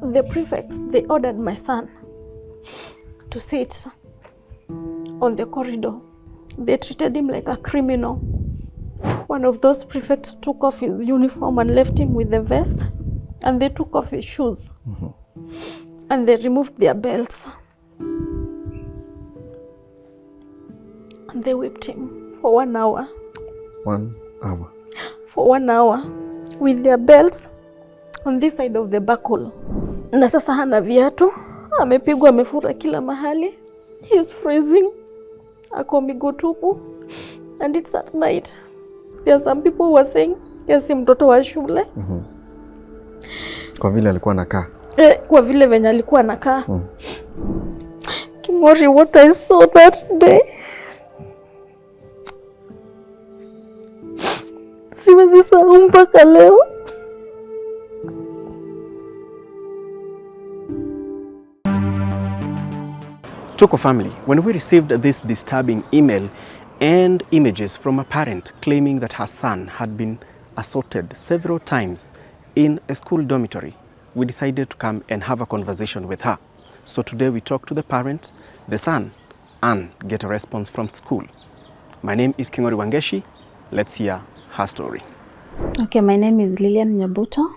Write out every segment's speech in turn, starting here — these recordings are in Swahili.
The prefects, they ordered my son to sit on the corridor. They treated him like a criminal. One of those prefects took off his uniform and left him with the vest, and they took off his shoes. And they removed their belts. And they whipped him for 1 hour. 1 hour? For 1 hour with their belts on this side of the buckle. Na sasa hana viatu, amepigwa, amefura kila mahali. He's freezing. Ako miguu tupu. And it's at night. There are some people who are saying, yes, mtoto wa shule. Kwa vile alikuwa anakaa. Kwa vile venye alikuwa anakaa. Kimori, what I saw that day. Siwezi sahau mpaka leo. Tuko family, when we received this disturbing email and images from a parent claiming that her son had been assaulted several times in a school dormitory, we decided to come and have a conversation with her. So today we talk to the parent, the son, and get a response from school. My name is Kingori Wangeshi. Let's hear her story. Okay, my name is Lilian Nyabuto.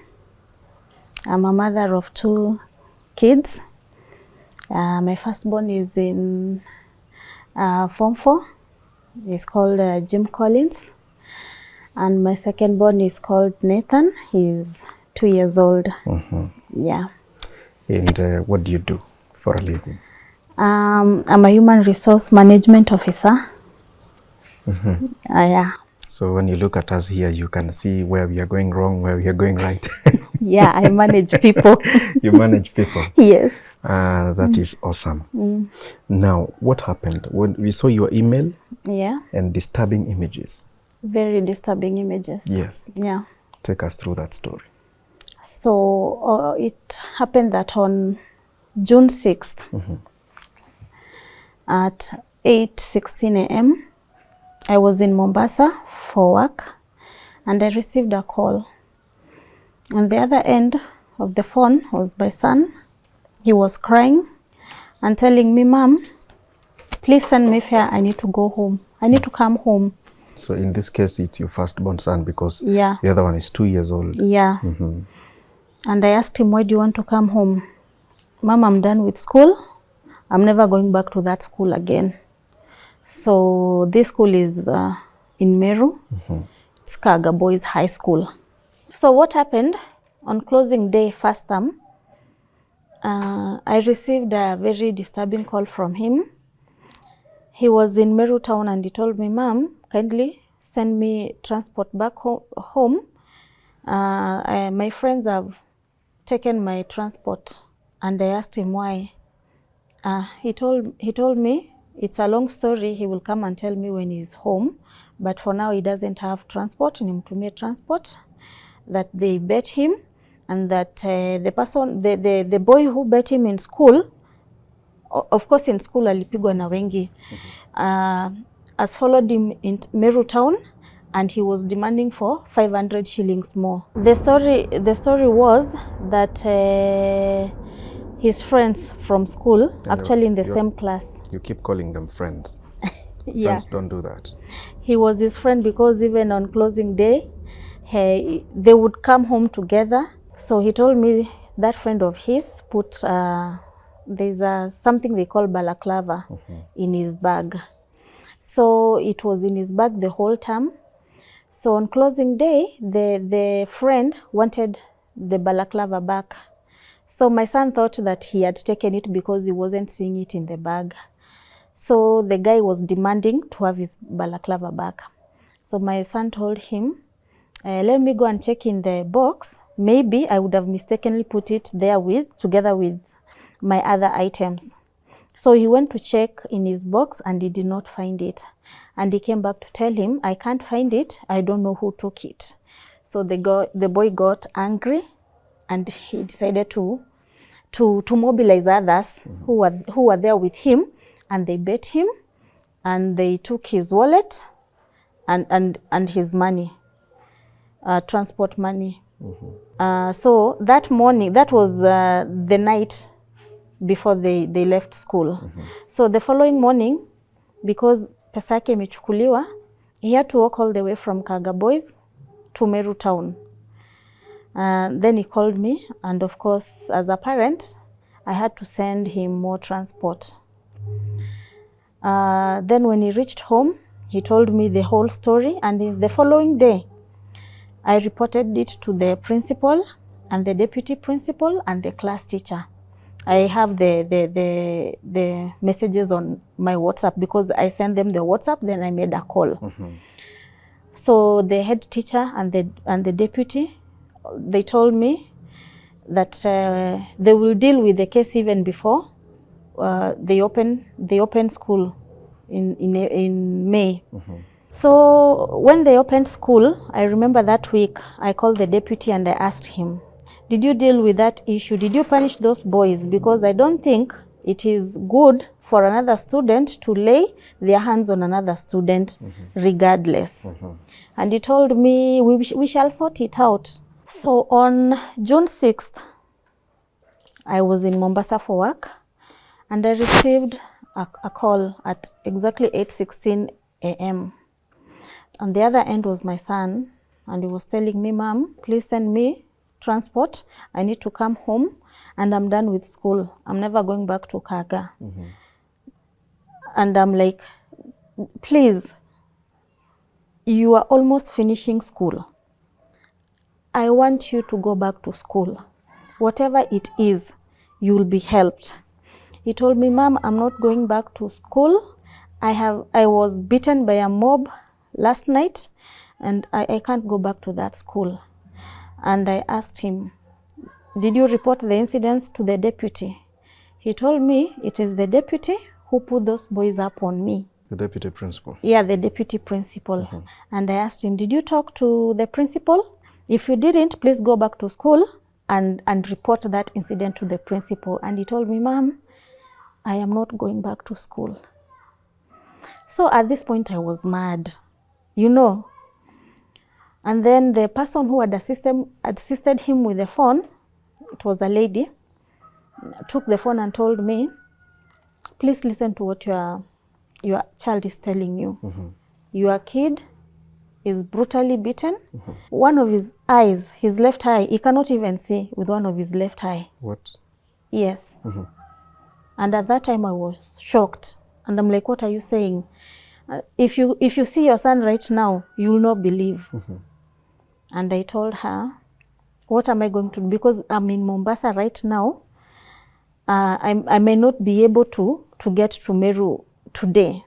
I'm a mother of 2 kids. My firstborn is in Form 4. He's called Jim Collins. And my secondborn is called Nathan. He's 2 years old. Yeah. And what do you do for a living? I'm a human resource management officer. Yeah. So when you look at us here, you can see where we are going wrong, where we are going right. Yeah, I manage people. You manage people? Yes. That is awesome. Now, what happened? When we saw your email and disturbing images. Very disturbing images. Yes. Yeah. Take us through that story. So it happened that on June 6th at 8:16 a.m., I was in Mombasa for work and I received a call. On the other end of the phone was my son. He was crying and telling me, "Mom, please send me fare. I need to go home. I need to come home." So in this case, it's your firstborn son because the other one is 2 years old. Yeah. And I asked him, "Why do you want to come home?" "Mom, I'm done with school. I'm never going back to that school again." So this school is in Meru. It's Kaga Boys High School. So what happened on closing day, first term, I received a very disturbing call from him. He was in Meru town and he told me, "Mom, kindly send me transport back home. My friends have taken my transport." And I asked him why. He told me it's a long story. He will come and tell me when he's home. But for now, he doesn't have transport. Nimtumie transport. That they bet him, and that the boy who bet him in school, of course in school alipigwa na wengi, has followed him in Meru town, and he was demanding for 500 shillings more. The story was that his friends from school, actually in the same class. You keep calling them friends. Yeah. Friends don't do that. He was his friend because even on closing day, they would come home together. So he told me that friend of his put there's something they call balaclava in his bag. So it was in his bag the whole time. So on closing day, the friend wanted the balaclava back. So my son thought that he had taken it because he wasn't seeing it in the bag. So the guy was demanding to have his balaclava back. So my son told him, "Let me go and check in the box. Maybe I would have mistakenly put it there together with my other items." So he went to check in his box and he did not find it. And he came back to tell him, "I can't find it. I don't know who took it." So the boy got angry and he decided to mobilize others who were there with him, and they bet him and they took his wallet and his money, transport money. So that morning, that was the night before they left school. So the following morning, because pesa yake imechukuliwa, he had to walk all the way from Kagaboys to Meru town. Then he called me, and of course, as a parent, I had to send him more transport. Then when he reached home, he told me the whole story, and the following day, I reported it to the principal and the deputy principal and the class teacher. I have the messages on my WhatsApp because I sent them the WhatsApp, then I made a call. So the head teacher and the deputy, they told me that they will deal with the case even before they open school in May. So when they opened school, I remember that week I called the deputy and I asked him, did you deal with that issue? Did you punish those boys? Because I don't think it is good for another student to lay their hands on another student regardless. And he told me, we shall sort it out. So on June 6th, I was in Mombasa for work, and I received a call at exactly 8:16 a.m. On the other end was my son, and he was telling me, Mom, please send me transport. I need to come home, and I'm done with school. I'm never going back to Kaga. And I'm like, please, you are almost finishing school. I want you to go back to school. Whatever it is, you will be helped. He told me, Mom, I'm not going back to school. I was beaten by a mob last night, and I can't go back to that school. And I asked him, did you report the incidents to the deputy? He told me it is the deputy who put those boys up on me. The deputy principal? Yeah, the deputy principal. And I asked him, did you talk to the principal? If you didn't, please go back to school and report that incident to the principal. And he told me, Mom, I am not going back to school. So at this point, I was mad, you know. And then the person who had assisted him with the phone, it was a lady, took the phone and told me, please listen to what your child is telling you. Your kid is brutally beaten. One of his eyes, his left eye, he cannot even see with one of his left eye. What? Yes. And at that time I was shocked. And I'm like, what are you saying? If you see your son right now, you will not believe. And I told her, what am I going to do? Because I'm in Mombasa right now. I may not be able to get to Meru today.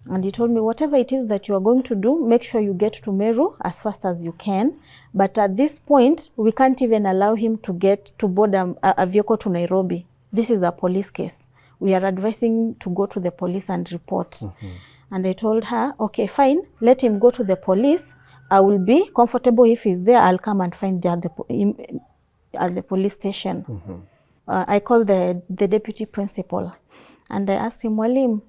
And he told me, whatever it is that you are going to do, make sure you get to Meru as fast as you can. But at this point, we can't even allow him to board a vehicle to Nairobi. This is a police case. We are advising to go to the police and report. And I told her, okay, fine, let him go to the police. I will be comfortable if he's there. I'll come and find him at the police station. I called the deputy principal and I asked him, Walim,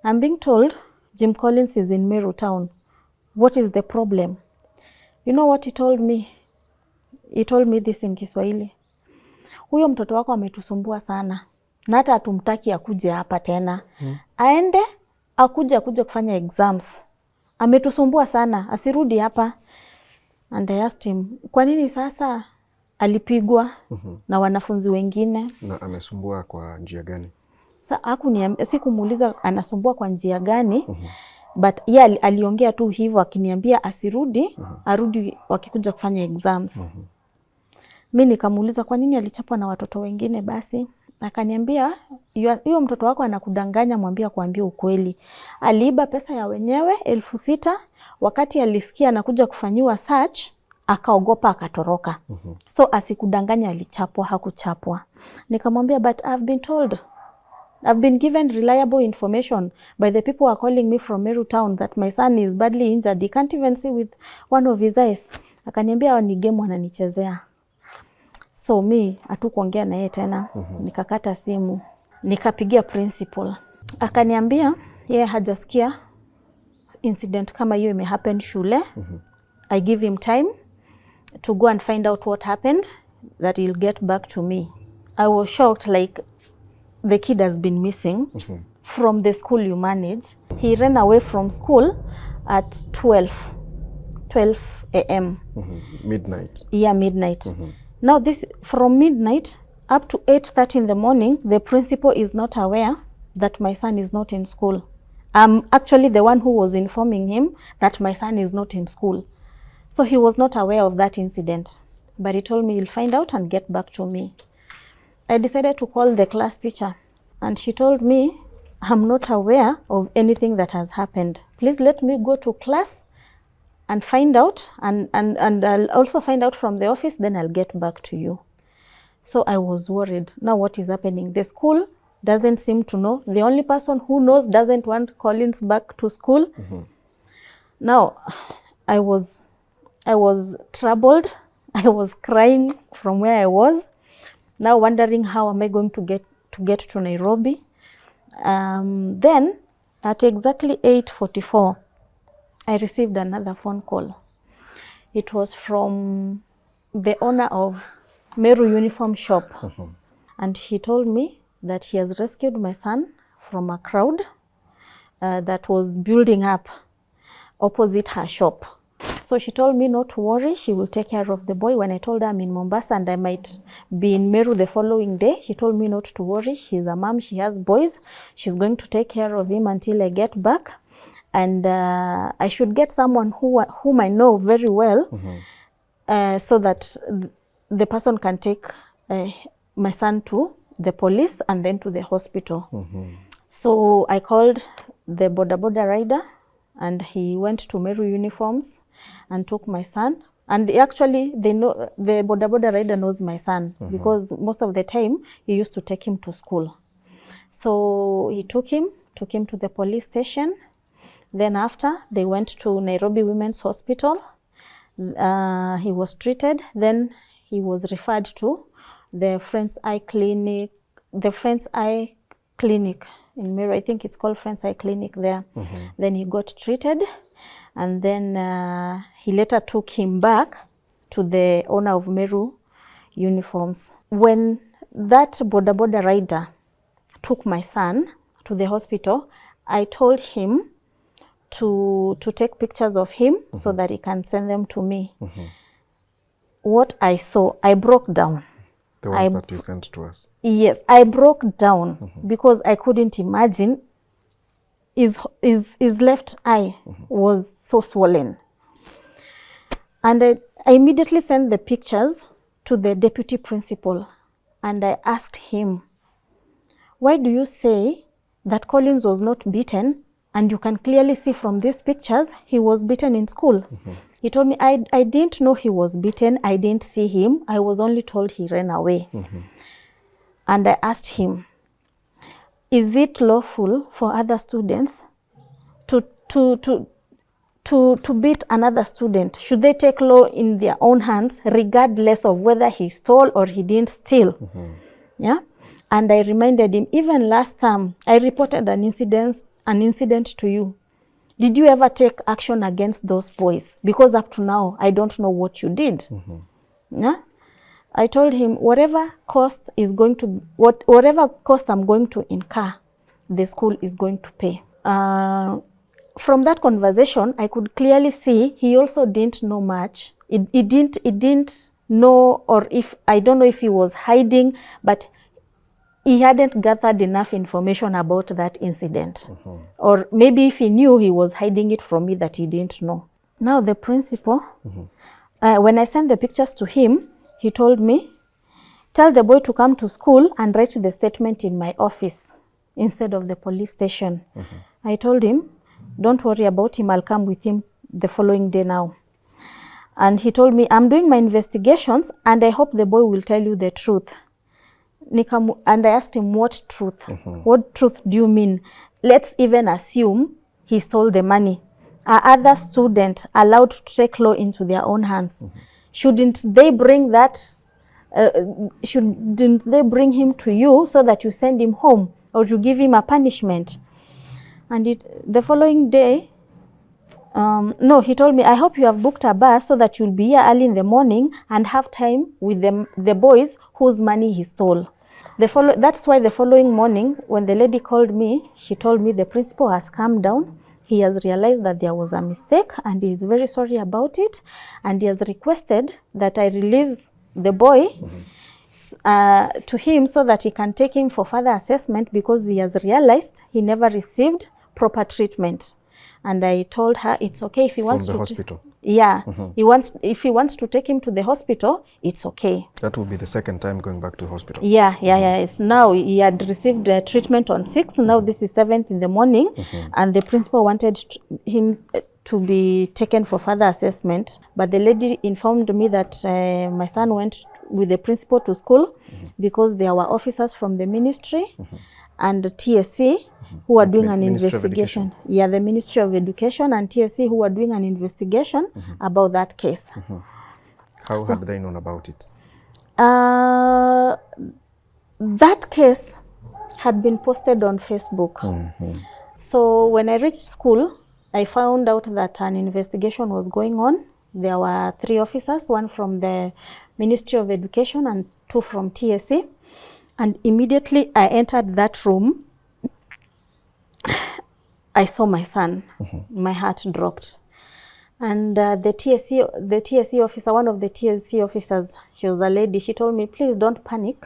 I'm being told Jim Collins is in Meru town. What is the problem? You know what he told me? He told me this in Kiswahili. Huyo mtoto wako ametusumbua sana. Na hata hatumtaki akuje hapa tena. Aende akuje kufanya exams. Ametusumbua sana, asirudi hapa. And I asked him, kwa nini sasa alipigwa na wanafunzi wengine? Na amesumbua kwa njia gani? Sikumuuliza anasumbua kwa njia gani, but yeye aliongea tu hivyo akiniambia asirudi, arudi wakikuja kufanya exams. Mimi nikamuuliza kwa nini alichapwa na watoto wengine basi? Akaniambia, huyo mtoto wako anakudanganya, mwambie kuambia ukweli. Aliiba pesa ya wenyewe 6,000, wakati alisikia anakuja kufanyiwa search, akaogopa akatoroka. So asikudanganya alichapwa, hakuchapwa. Nikamwambia, but I've been given reliable information by the people who are calling me from Meru town that my son is badly injured. He can't even see with one of his eyes. Akaniambia ni game wananichezea. So mi hatukuongea na yeye tena. Nikakata simu. Nikapigia principal. Akaniambia yeye hajasikia incident kama hiyo imehappen shule. I give him time. to go and find out what happened, that he'll get back to me. I was shocked, like the kid has been missing from the school you manage. He ran away from school at 12 a.m. Midnight. Yeah, midnight. Now this, from midnight up to 8:30 in the morning, the principal is not aware that my son is not in school. I'm actually the one who was informing him that my son is not in school. So he was not aware of that incident, but he told me he'll find out and get back to me. I decided to call the class teacher, and she told me, I'm not aware of anything that has happened. Please let me go to class and find out, and I'll also find out from the office, then I'll get back to you. So I was worried. Now what is happening? The school doesn't seem to know. The only person who knows doesn't want Collins back to school. Now I was troubled. I was crying from where I was, now wondering how am I going to get to Nairobi. Then at exactly 8:44, I received another phone call. It was from the owner of Meru Uniform Shop. And he told me that he has rescued my son from a crowd that was building up opposite her shop. So she told me not to worry, she will take care of the boy. When I told her I'm in Mombasa and I might be in Meru the following day, she told me not to worry. She's a mom, she has boys. She's going to take care of him until I get back. And I should get someone whom I know very well, so that the person can take my son to the police and then to the hospital. So I called the boda rider, and he went to Meru Uniforms and took my son. And actually, they know, the boda rider knows my son, because most of the time he used to take him to school. So he took him to the police station. Then after, they went to Nairobi Women's Hospital. He was treated. Then he was referred to the Friends Eye Clinic, in Meru. I think it's called Friends Eye Clinic there. Then he got treated, and then he later took him back to the owner of Meru Uniforms. When that boda rider took my son to the hospital, I told him to take pictures of him so that he can send them to me. What I saw, I broke down. The ones that you sent to us? Yes, I broke down because I couldn't imagine his left eye was so swollen. And I immediately sent the pictures to the deputy principal, and I asked him, why do you say that Collins was not beaten, and you can clearly see from these pictures he was beaten in school? He told me, I didn't know he was beaten. I didn't see him. I was only told he ran away. And I asked him, is it lawful for other students to beat another student? Should they take law in their own hands, regardless of whether he stole or he didn't steal? Yeah. And I reminded him, even last time I reported an incident to you. Did you ever take action against those boys? Because up to now, I don't know what you did. Yeah? I told him, whatever cost I'm going to incur, the school is going to pay. From that conversation, I could clearly see he also didn't know much. He didn't know, or I don't know if he was hiding, but he hadn't gathered enough information about that incident. Or maybe if he knew, he was hiding it from me that he didn't know. Now the principal, when I sent the pictures to him, he told me, tell the boy to come to school and write the statement in my office instead of the police station. I told him, don't worry about him, I'll come with him the following day now. And he told me, I'm doing my investigations and I hope the boy will tell you the truth. And I asked him, what truth? What truth do you mean? Let's even assume he stole the money. Are other students allowed to take law into their own hands? Shouldn't they bring that? Shouldn't they bring him to you so that you send him home or you give him a punishment? And the following day, No, he told me, I hope you have booked a bus so that you'll be here early in the morning and have time with the boys whose money he stole. That's why the following morning, when the lady called me, she told me the principal has come down. He has realized that there was a mistake and he is very sorry about it. And he has requested that I release the boy to him so that he can take him for further assessment, because he has realized he never received proper treatment. And I told her it's okay if he wants From the to hospital? Yeah, if he wants to take him to the hospital, it's okay. That will be the second time going back to hospital? Yeah. It's now he had received treatment on 6th. Now this is 7th in the morning, and the principal wanted him to be taken for further assessment. But the lady informed me that my son went with the principal to school because there were officers from the ministry and TSC who are doing an investigation. Yeah, the Ministry of Education and TSC who are doing an investigation about that case. How had they known about it? That case had been posted on Facebook. So when I reached school, I found out that an investigation was going on. There were 3 officers, 1 from the Ministry of Education and 2 from TSC. And immediately I entered that room, I saw my son. My heart dropped. And the TSC officer, one of the TSC officers, she was a lady, she told me, please don't panic.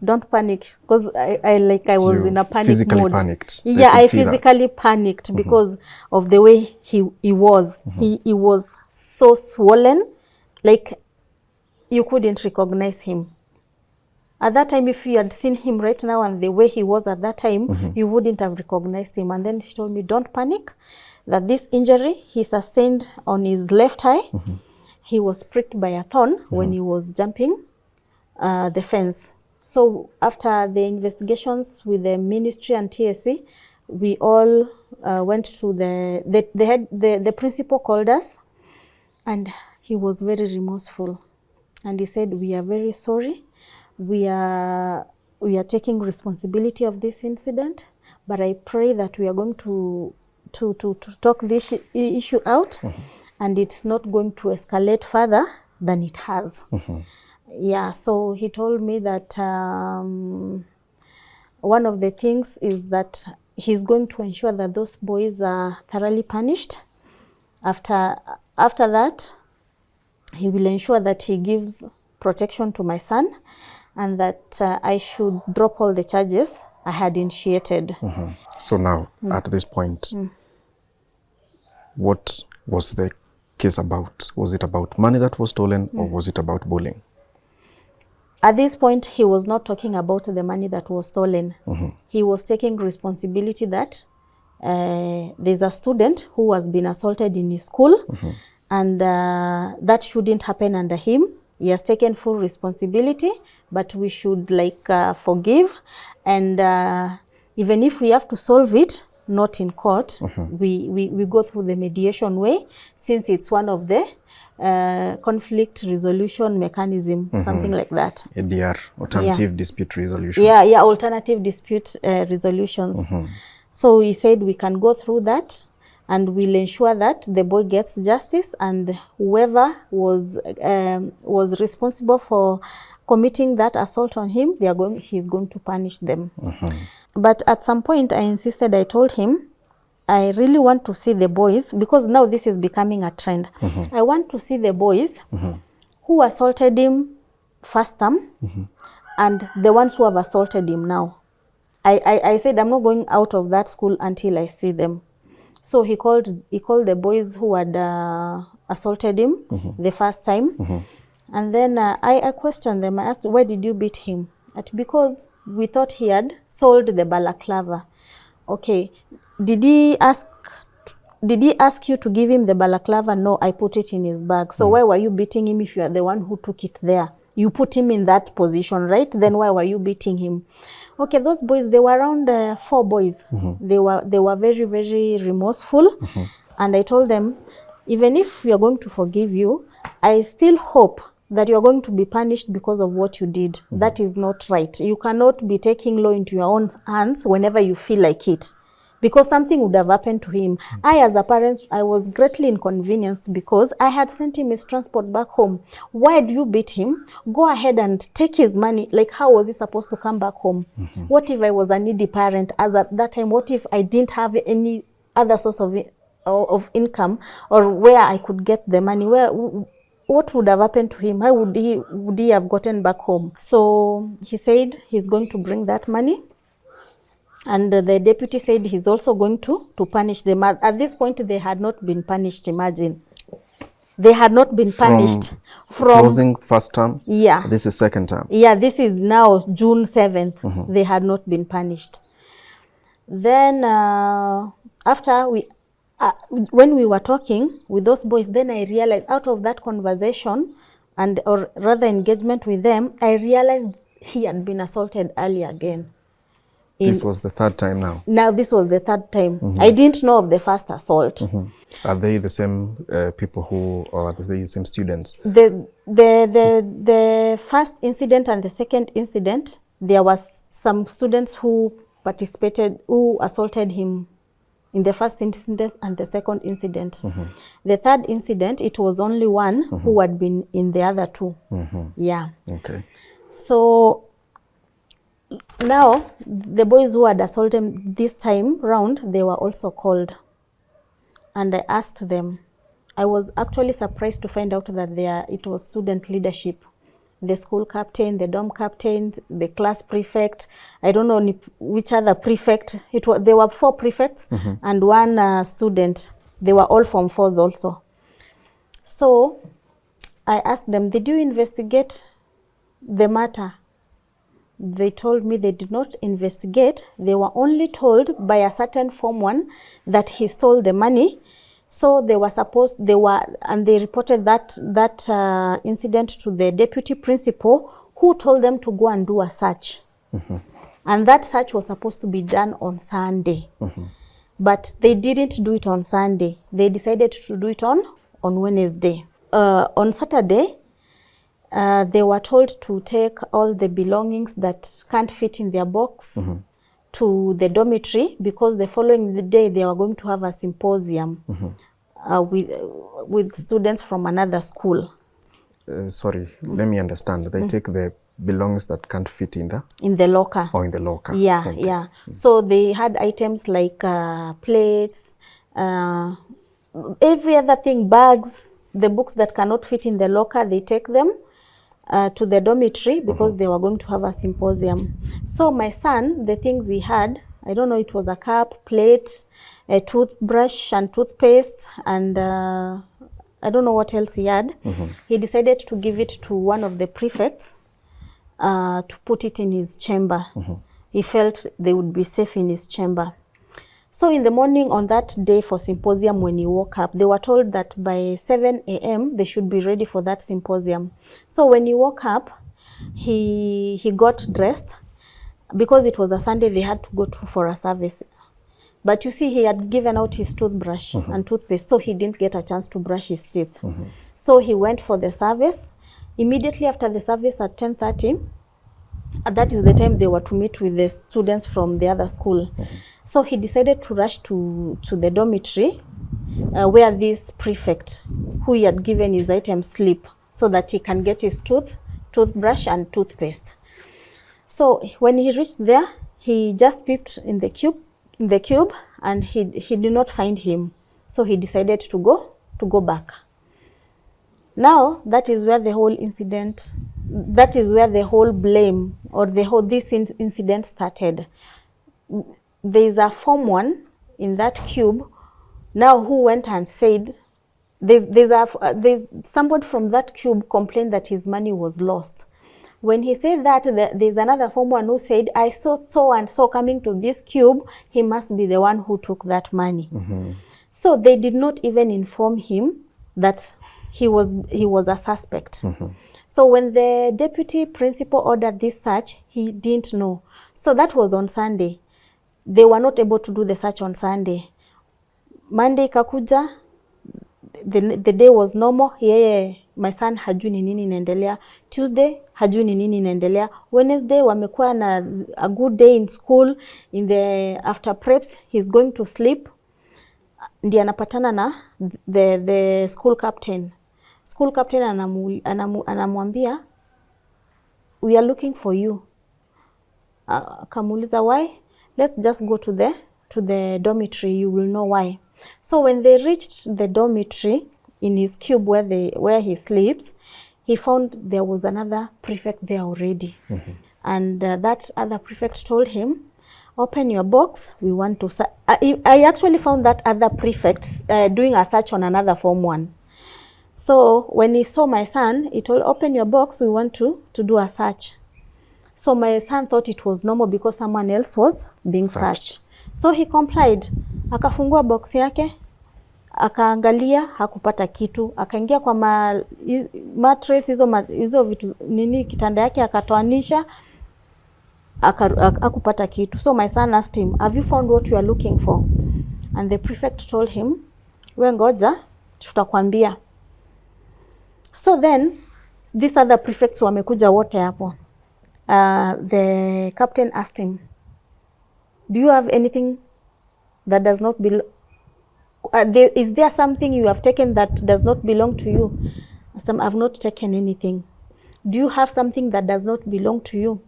Don't panic. Because I was in a panic physically mode. Panicked. Yeah, I physically panicked because of the way he was. He was so swollen, like you couldn't recognize him. At that time, if you had seen him right now and the way he was at that time, you wouldn't have recognized him. And then she told me, don't panic, that this injury he sustained on his left eye, he was pricked by a thorn when he was jumping the fence. So after the investigations with the ministry and TSC, we all went to the principal called us, and he was very remorseful. And he said, we are very sorry. We are taking responsibility of this incident, but I pray that we are going to talk this issue out, and it's not going to escalate further than it has. Yeah, so he told me that one of the things is that he's going to ensure that those boys are thoroughly punished. After that, he will ensure that he gives protection to my son, and that I should drop all the charges I had initiated. So now, at this point, what was the case about? Was it about money that was stolen, or was it about bullying? At this point, he was not talking about the money that was stolen. He was taking responsibility that there's a student who has been assaulted in his school, and that shouldn't happen under him. He has taken full responsibility, but we should forgive, and even if we have to solve it, not in court, we go through the mediation way, since it's one of the conflict resolution mechanism, something like that. ADR, alternative dispute resolution. Yeah, alternative dispute resolutions. So he said we can go through that, and we'll ensure that the boy gets justice, and whoever was responsible for committing that assault on him, he's going to punish them. But at some point, I insisted. I told him, I really want to see the boys, because now this is becoming a trend. I want to see the boys who assaulted him first term and the ones who have assaulted him now. I said I'm not going out of that school until I see them. So he called the boys who had assaulted him the first time. And then I questioned them. I asked, why did you beat him? Because we thought he had sold the balaclava. Okay, did he ask you to give him the balaclava? No, I put it in his bag. So why were you beating him if you are the one who took it there? You put him in that position, right? Then why were you beating him? Okay, those boys, they were around 4 boys. They were very, very remorseful. And I told them, even if we are going to forgive you, I still hope that you are going to be punished because of what you did. That is not right. You cannot be taking law into your own hands whenever you feel like it. because something would have happened to him. I, as a parent, I was greatly inconvenienced because I had sent him his transport back home. Why do you beat him? Go ahead and take his money. Like, how was he supposed to come back home? What if I was a needy parent as at that time? What if I didn't have any other source of income, or where I could get the money? What would have happened to him? How would he have gotten back home? So he said he's going to bring that money. And the deputy said he's also going to punish them. At this point, they had not been punished, imagine. They had not been punished. From closing first term? Yeah. This is second term? Yeah, this is now June 7th. They had not been punished. Then after when we were talking with those boys, then I realized out of that conversation, or rather engagement with them, I realized he had been assaulted earlier again. This was the third time now? Now this was the third time. I didn't know of the first assault. Are they the same people who, or are they the same students? The first incident and the second incident, there was some students who participated, who assaulted him in the first incident and the second incident. The third incident, it was only one who had been in the other two. Yeah. Okay. So now the boys who had assaulted him this time round, they were also called. And I asked them. I was actually surprised to find out that it was student leadership. The school captain, the dorm captain, the class prefect, I don't know which other prefect. There were 4 prefects and 1 student. They were all Form 4s also. So I asked them, did you investigate the matter? They told me they did not investigate. They were only told by a certain Form 1 that he stole the money. So they reported that incident to the deputy principal, who told them to go and do a search. And that search was supposed to be done on Sunday. But they didn't do it on Sunday. They decided to do it on Wednesday. On Saturday, they were told to take all the belongings that can't fit in their box to the dormitory, because the following day they were going to have a symposium with students from another school. Sorry, let me understand. They take the belongings that can't fit in the locker. Or in the locker. Yeah, okay. Yeah. So they had items like plates, every other thing, bags, the books that cannot fit in the locker, they take them to the dormitory because they were going to have a symposium. So my son, the things he had, I don't know, it was a cup, plate, a toothbrush and toothpaste, and I don't know what else he had. He decided to give it to one of the prefects to put it in his chamber. He felt they would be safe in his chamber. So in the morning on that day for symposium, when he woke up, they were told that by 7 a.m. they should be ready for that symposium. So when he woke up, he got dressed. Because it was a Sunday, they had to go for a service. But you see, he had given out his toothbrush and toothpaste, so he didn't get a chance to brush his teeth. So he went for the service. Immediately after the service at 10:30, that is the time they were to meet with the students from the other school. So he decided to rush to the dormitory where this prefect, who he had given his items, sleep, so that he can get his toothbrush and toothpaste. So when he reached there, he just peeped in the cube, and he did not find him. So he decided to go back. Now that is where the whole incident, that is where the whole blame or this incident started. There is a Form 1 in that cube now who went and said, there's somebody from that cube complained that his money was lost. When he said that, there's another Form 1 who said, I saw so and so coming to this cube, he must be the one who took that money. So they did not even inform him that he was a suspect. So when the deputy principal ordered this search, he didn't know. So that was on Sunday. They were not able to do the search on Sunday. Monday kakuja, the day was normal. my son hajui ni nini inaendelea. Tuesday hajui ni nini inaendelea. Wednesday wamekuwa na a good day in school. In the after preps he's going to sleep. Ndiye anapatana na the school captain. School captain anamwambia we are looking for you. Akamuuliza why? Let's just go to the dormitory, you will know why. So when they reached the dormitory in his cube where he sleeps, he found there was another prefect there already. And that other prefect told him, open your box, we want to I actually found that other prefect doing a search on another form 1. So when he saw my son, he told, open your box, we want to do a search. So my son thought it was normal because someone else was being searched. So he complied. Akafungua box yake, akaangalia, hakupata kitu. Akaingia kwa mattress hizo vitu nini kitanda yake akatoanisha, hakupata kitu. So my son asked him, have you found what you are looking for? And the prefect told him, we ngoja, tutakwambia. So then these other prefects wamekuja wote hapo. The captain asked him, do you have anything that does not belong? Is there something you have taken that does not belong to you? I've not taken anything. Do you have something that does not belong to you?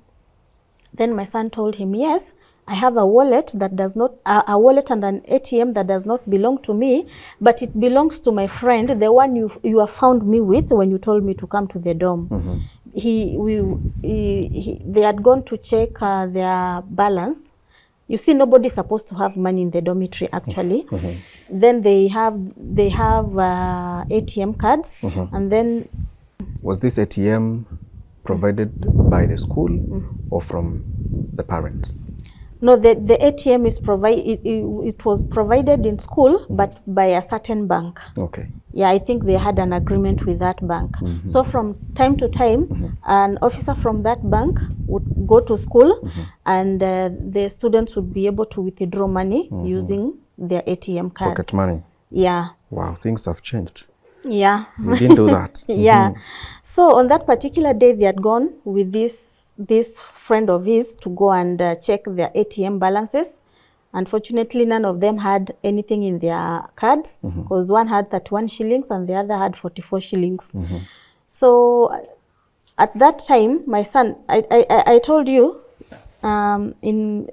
Then my son told him, yes, I have a wallet that does not, a wallet and an ATM that does not belong to me, but it belongs to my friend, the one you have found me with when you told me to come to the dorm. They had gone to check their balance. You see, nobody's supposed to have money in the dormitory actually. Then they have ATM cards, and then... Was this ATM provided by the school or from the parents? No, the ATM is it was provided in school, but by a certain bank. Okay. Yeah, I think they had an agreement with that bank. So from time to time, an officer from that bank would go to school, and the students would be able to withdraw money using their ATM cards. Pocket money. Yeah. Wow, things have changed. Yeah. We didn't do that. Yeah. So on that particular day, they had gone with this friend of his to go and check their ATM balances. Unfortunately, none of them had anything in their cards, because one had 31 shillings and the other had 44 shillings. So at that time, my son, I told you, in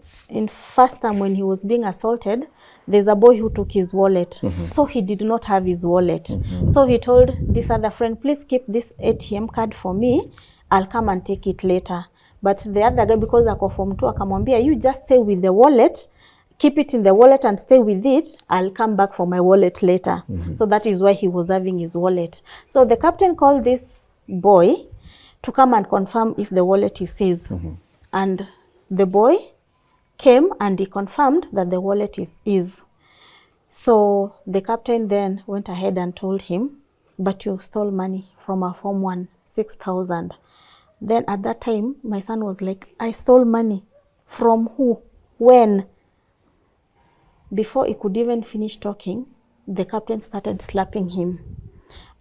first time when he was being assaulted, there's a boy who took his wallet. So he did not have his wallet. So he told this other friend, please keep this ATM card for me. I'll come and take it later. But the other guy, because ako form 2, akamwambia, you just stay with the wallet, keep it in the wallet and stay with it. I'll come back for my wallet later. So that is why he was having his wallet. So the captain called this boy to come and confirm if the wallet is his. And the boy came and he confirmed that the wallet is his. So the captain then went ahead and told him, but you stole money from our form 1, 6,000. Then at that time, my son was like, I stole money. From who? When? Before he could even finish talking, the captain started slapping him.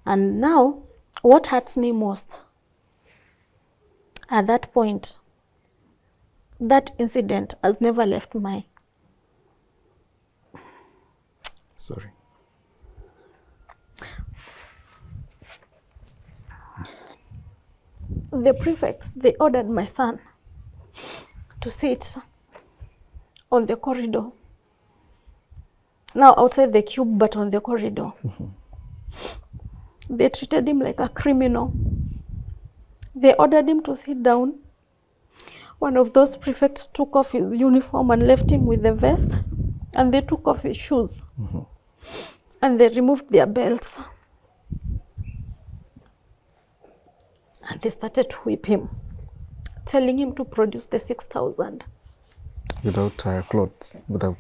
And now, what hurts me most, at that point, that incident has never left my... Sorry. The prefects, they ordered my son to sit on the corridor. Now outside the cube, but on the corridor. They treated him like a criminal. They ordered him to sit down. One of those prefects took off his uniform and left him with the vest, and they took off his shoes. And they removed their belts. And they started to whip him, telling him to produce the 6,000. Without clothes, without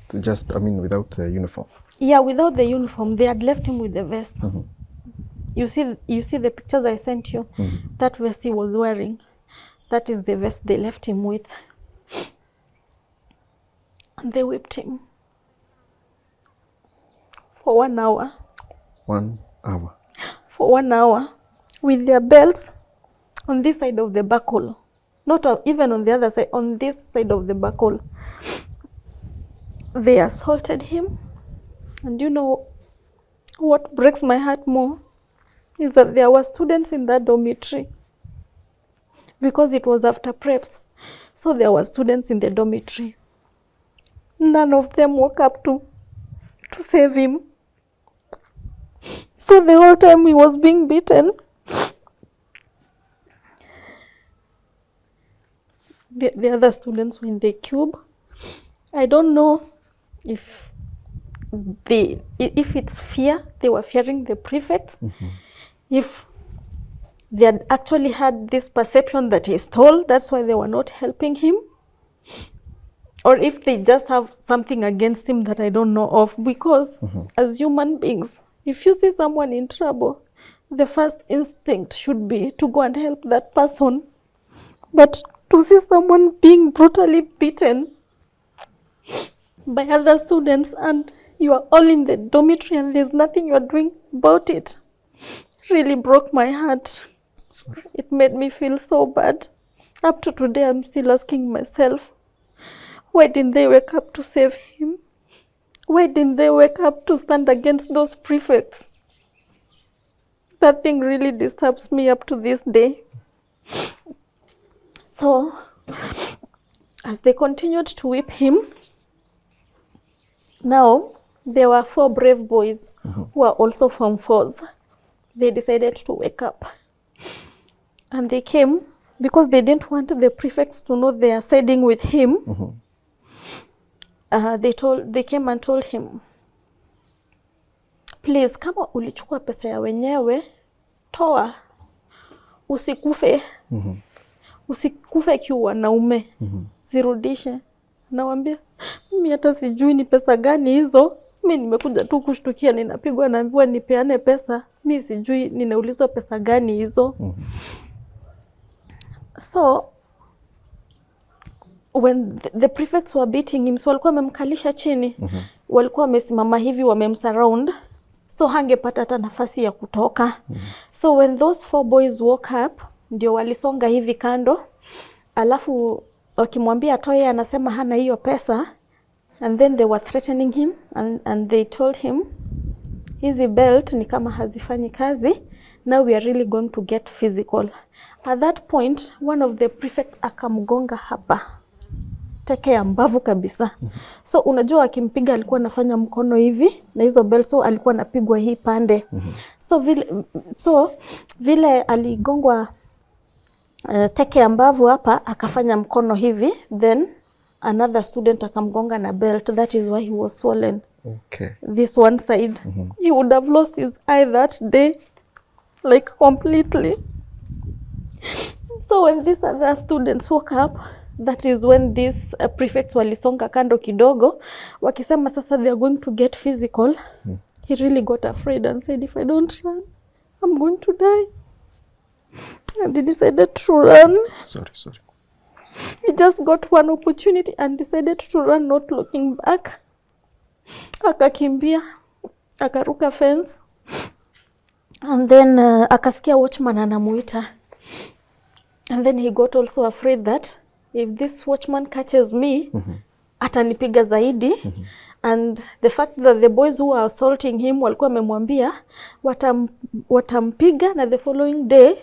uniform. Yeah, without the uniform, they had left him with the vest. You see the pictures I sent you. That vest he was wearing, that is the vest they left him with. And they whipped him for 1 hour. 1 hour. For 1 hour. with their belts on this side of the buckle. Not even on the other side, on this side of the buckle. They assaulted him. And you know what breaks my heart more is that there were students in that dormitory, because it was after preps. So there were students in the dormitory. None of them woke up to save him. So the whole time he was being beaten, the other students were in the cube. I don't know if it's fear, they were fearing the prefects, if they had actually had this perception that he stole, that's why they were not helping him, or if they just have something against him that I don't know of. Because as human beings, if you see someone in trouble, the first instinct should be to go and help that person. But to see someone being brutally beaten by other students, and you are all in the dormitory and there's nothing you are doing about it, really broke my heart. Sorry. It made me feel so bad. Up to today, I'm still asking myself, why didn't they wake up to save him? Why didn't they wake up to stand against those prefects? That thing really disturbs me up to this day. So, as they continued to whip him, now there were 4 brave boys who are also Form 4s. They decided to wake up. And they came because they didn't want the prefects to know they are siding with him. They came and told him, please, kama ulichukua pesa ya wenyewe, toa, usikufe. Usikufe kiwa naume. Zirudishe. Nawambia, mimi hata sijui ni pesa gani hizo. Mimi nimekuja tu kushtukia, ninapigwa naambiwa nipeane pesa. Mimi sijui ninaulizwa pesa gani hizo. So when the prefects were beating him, so walikuwa wamemkalisha chini. Walikuwa wamesimama hivi, wamemsurround. So hangepata hata nafasi ya kutoka. So when those 4 boys woke up, ndio walisonga hivi kando. Alafu wakimwambia atoe, anasema hana hiyo pesa. And then they were threatening him, and they told him, hizi belt ni kama hazifanyi kazi. Now we are really going to get physical. At that point, one of the prefects akamgonga hapa, teke ya mbavu kabisa. So unajua akimpiga alikuwa anafanya mkono hivi na hizo belt, so alikuwa anapigwa hii pande. So vile aligongwa teke ya mbavu hapa, akafanya mkono hivi, then another student akamgonga na belt. That is why he was swollen. Okay. This one side. He would have lost his eye that day, like completely. So when these other students woke up, that is when these prefects walisonga kando kidogo, wakisema sasa they are going to get physical. He really got afraid and said, if I don't run, I'm going to die. And he decided to run. Sorry. He just got one opportunity and decided to run, not looking back. Akakimbia, akaruka fence. And then akasikia watchman anamuita. And then he got also afraid that if this watchman catches me, atanipiga zaidi. And the fact that the boys who are assaulting him walikuwa wamemwambia watampiga, na the following day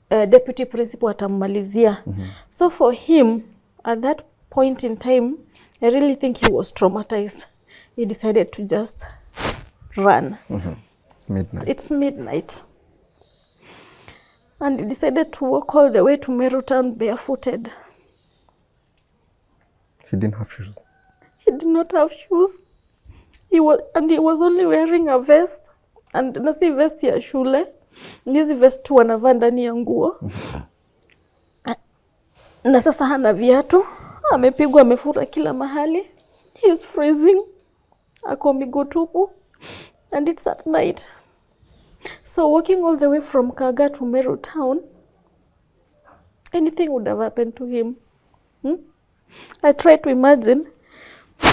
deputy principal atammalizia. So for him, at that point in time, I really think he was traumatized. He decided to just run. Midnight. It's midnight. And he decided to walk all the way to Meru town barefooted. He didn't have shoes. He did not have shoes. He was only wearing a vest. And nasi vest ya shule. Nizi vest tu wanavaa ndani ya nguo. Na sasa hana viatu. Amepigwa, amefura kila mahali. He is freezing. Ako miguu tupu. And it's at night. So walking all the way from Kaga to Meru town, anything would have happened to him. I try to imagine,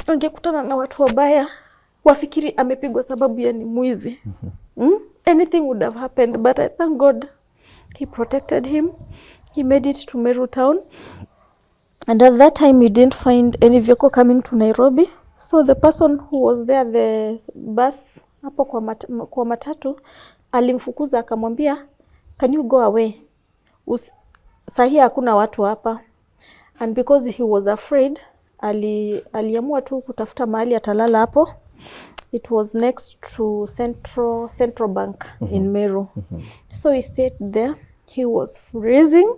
angekutana na watu wabaya, wafikiri amepigwa sababu ya ni mwizi. Anything would have happened, but I thank God He protected him. He made it to Meru town. And at that time, he didn't find any vehicle coming to Nairobi. So the person who was there, the bus, hapo kwa matatu, alimfukuza akamwambia, can you go away? Sahi hakuna watu hapa. And because he was afraid, aliamua tu kutafuta mahali atalala hapo. It was next to Central Bank in Meru. So he stayed there. He was freezing.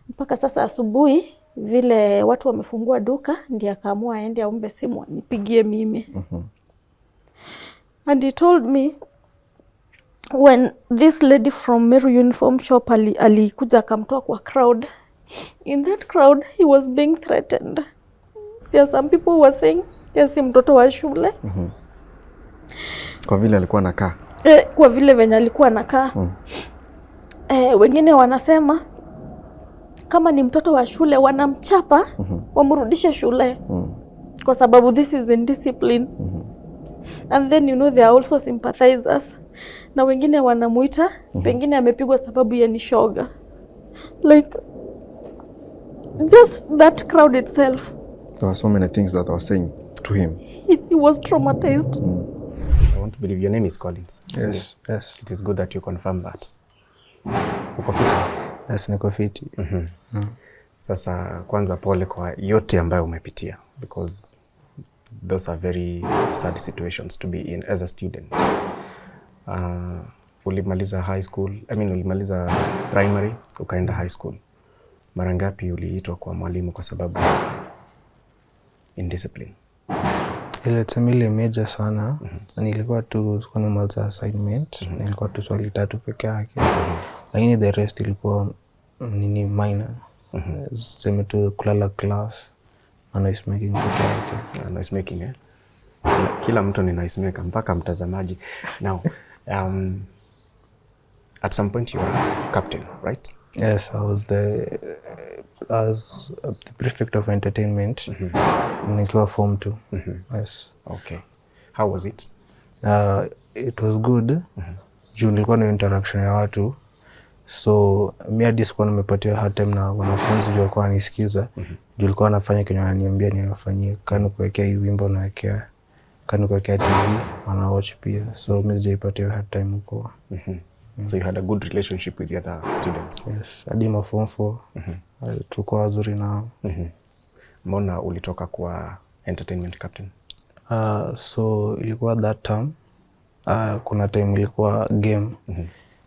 Mpaka sasa asubuhi vile watu wamefungua duka ndiye akaamua aende aombe simu nipigie mimi. And he told me when this lady from Meru Uniform Shop alikuja akamtoa kwa crowd. In that crowd he was being threatened. There are some people who were saying yes, mtoto wa shule. Kwa vile alikuwa anakaa. Kwa vile venye alikuwa anakaa. Wengine wanasema kama ni mtoto wa shule wanamchapa, wamrudishe shule. Kwa sababu this is indiscipline. And then you know there are also sympathizers. Na wengine wanamuita, pengine amepigwa sababu ya ni shoga. Like just that crowd itself. There were so many things that I was saying to him. He was traumatized. I want to believe your name is Collins. Yes, yes. It is good that you confirm that. Uko fiti? Yes, niko fiti. Sasa kwanza pole kwa yote ambayo umepitia, because those are very sad situations to be in as a student. Ulimaliza high school, ulimaliza primary, ukaenda high school. Mara ngapi uliitwa kwa mwalimu kwa sababu indiscipline? Ile temile major sana. Nilikuwa tu sikuwa nimaliza assignment. Nilikuwa tu swali 3 peke yake. Lakini the rest ilikuwa nini minor. Sema tu kulala class na noise making peke yake. Noise making, Kila mtu ni noise maker mpaka mtazamaji. Now, at some point you were a captain, right? Yes, I was the prefect of entertainment. Nikiwa form 2. Yes. Okay. How was it? It was good. Juu nilikuwa na interaction ya watu. So mimi hadi sikuwa nimepatiwa hard time na wanafunzi juu walikuwa wanisikiza. Juu nilikuwa nafanya kenye wananiambia niwafanyie. Kanu kuwekea hii wimbo nawekea. Kanu kuwekea TV wana watch pia. So mimi sijaipatiwa hard time huko. So you had a good relationship with the other students? Yes, hadi ma form 4. Tulikuwa wazuri nao. Mbona ulitoka kwa entertainment captain? So ilikuwa that time. Kuna time ilikuwa game.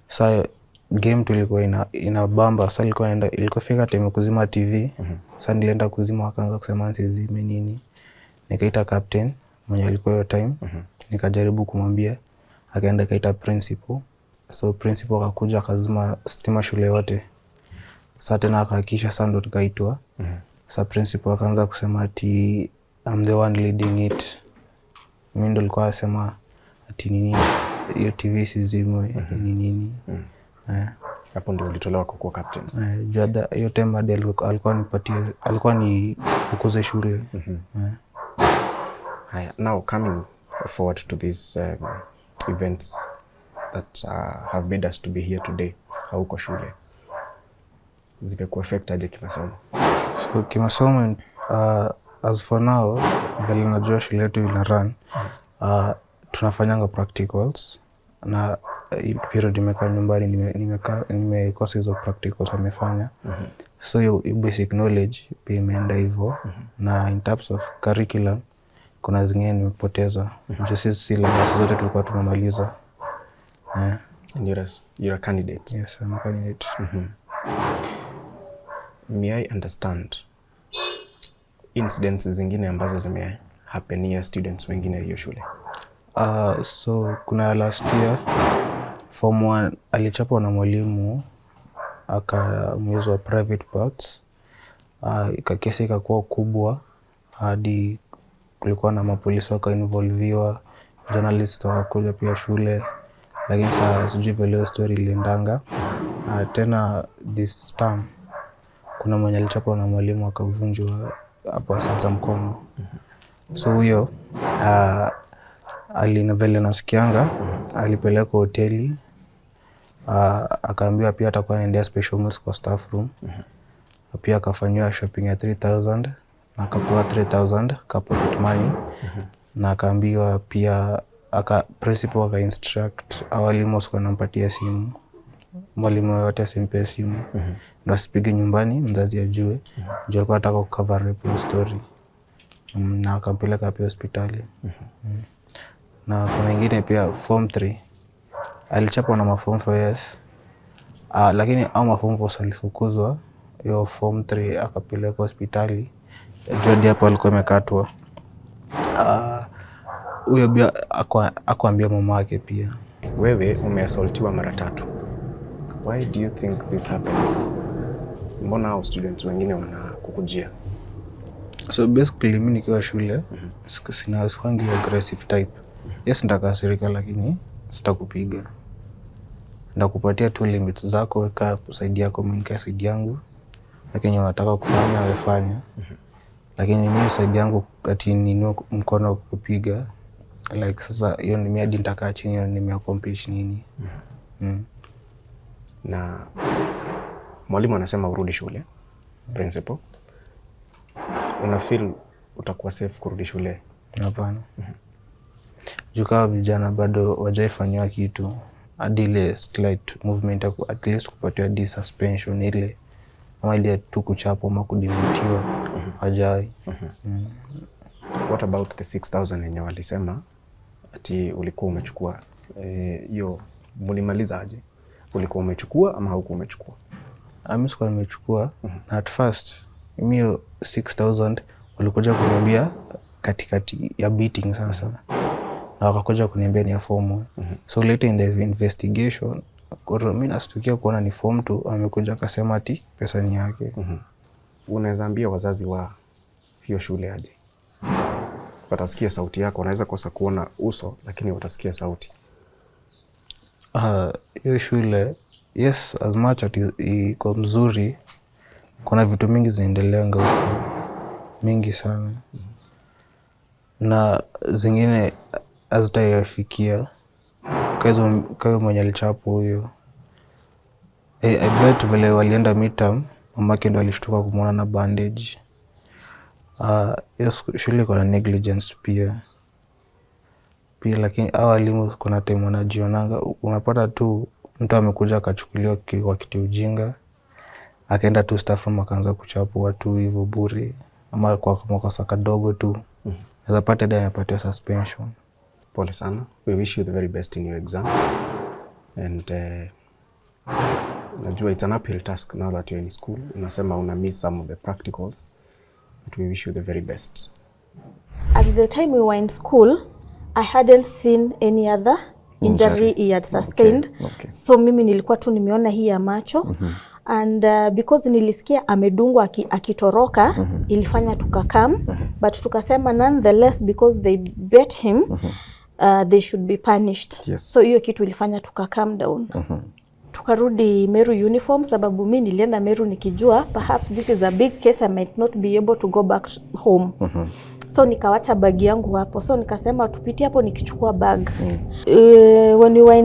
Sasa game tulikuwa inabamba. Sasa ilikuwa fika time kuzima TV. Sasa nilienda kuzima, wakaanza kusema nsizime nini. Nikaita captain mwenye alikuwa hiyo time. Nikajaribu kumwambia, akaenda kaita principal. So principal akakuja akazima stima shule yote. Sasa tena akahakisha sasa ndo tukaitwa. Sasa principal akaanza kusema ati I'm the one leading it. Mimi ndo nilikuwa nasema ati nini hiyo TV sizimwe nini. Hapo ndio ulitolewa kuwa captain. Jada hiyo time hadi alikuwa nifukuze shule. Haya, now coming forward to these events that have made us to be here today. Hauko shule, zimekuaffect aje kimasomo? So kimasomo, as for now, vile najua shule yetu ina run, tunafanyanga practicals na period nimekaa nyumbani nimekosa hizo practicals wamefanya. So your basic knowledge pia imeenda hivyo. Na in terms of curriculum kuna zingine nimepoteza. Just syllabus zote tulikuwa tumemaliza. And you're a candidate? Yes, I'm a candidate. May I understand incidents zingine ambazo zimehapenia students wengine hiyo shule? So kuna last year form 1 alichapwa na mwalimu akamwezwa private parts. Kesi ikakuwa kubwa hadi kulikuwa na mapolisi waka-involviwa, journalists wakakuja pia shule. Lakini sasa sijui vile story iliendanga. Tena this time kuna mwenye alichapwa na mwalimu akavunjwa hapo sasa mkono. So huyo alinavele nasikianga alipelekwa hoteli Akaambiwa pia atakuwa anaendea special meals kwa staff room. Pia akafanywa shopping ya 3000 na akapewa 3000 ka pocket money. Na akaambiwa pia principal aka instruct walimu wanampatia simu. Mwalimu yote asimpe simu. Ndio asipige nyumbani, mzazi ajue. Ndio alikuwa anataka kucover up story. Na akampeleka pia hospitali. Na kuna ingine pia form 3. Alichapwa na maform 4 years. Lakini au maform 4 alifukuzwa. Hiyo form 3 akapeleka hospitali. Jodi hapo alikuwa amekatwa. Huyo pia akuambia mama yake pia. Wewe umeassaultiwa mara 3. Why do you think this happens? Mbona hao students wengine wanakukujia? So basically mimi nikiwa shule sina swangi aggressive type. Yes, nitakasirika lakini sitakupiga. Ndakupatia tu limits zako, weka side yako, mimi nika side yangu. Lakini unataka kufanya wefanya. Lakini mimi side yangu ati ninua mkono kukupiga. Like sasa hiyo ni mimi hadi nitakaa chini na nimeaccomplish nini. Na mwalimu anasema urudi shule, principal. Una feel utakuwa safe kurudi shule? Hapana. Jukawa vijana bado wajaifanywa kitu. Hadi ile slight movement at least kupatiwa hadi suspension ile. Ama ile tu kuchapwa ama kudimitiwa. Hajai. What about the 6000 yenye walisema ati ulikuwa umechukua? Hiyo mlimaliza aje? Ulikuwa umechukua ama haukuwa umechukua? Mimi sikuwa nimechukua. Na at first mimi 6000 walikuja kuniambia katikati ya beating sasa. Na wakakuja kuniambia ni ya form 1. So later in the investigation, mimi nastukia kuona ni form 2, amekuja akasema ati pesa ni yake. Unaweza ambia wazazi wa hiyo shule aje? Watasikia sauti yako, wanaweza kosa kuona uso lakini watasikia sauti. Hiyo shule, yes, as much as iko mzuri, kuna vitu mingi zinaendeleanga huko. Mingi sana. Na zingine hazitayafikia. Kwa mwenye alichapo huyo. I bet vile walienda midterm, mamake ndo alishtuka kumuona na bandage. Yes, shule iko na negligence pia. Lakini hao walimu kuna time wanajionanga. Unapata tu mtu amekuja akachukuliwa kwa kitu ujinga. Akaenda tu staff room akaanza kuchapwa watu hivyo bure. Ama kwa makosa kadogo tu. Naweza pata dai apatiwa suspension. Pole sana. We wish you the very best in your exams. And najua it's an uphill task now that you're in school. Unasema una miss some of the practicals. But we wish you the very best. At the time we were in school, I hadn't seen any other injury he had sustained. Okay. So mimi nilikuwa tu nimeona hii ya macho. And because nilisikia amedungwa akitoroka, ilifanya tukakam. But tukasema nonetheless because they bet him, they should be punished. Yes. So hiyo kitu ilifanya tukakam down. Tukarudi Meru uniform sababu mimi nilienda Meru nikijua perhaps this is a big case, I might not be able to go back home. So nikawacha bag yangu hapo. So nikasema tupitie hapo nikichukua bag. When we were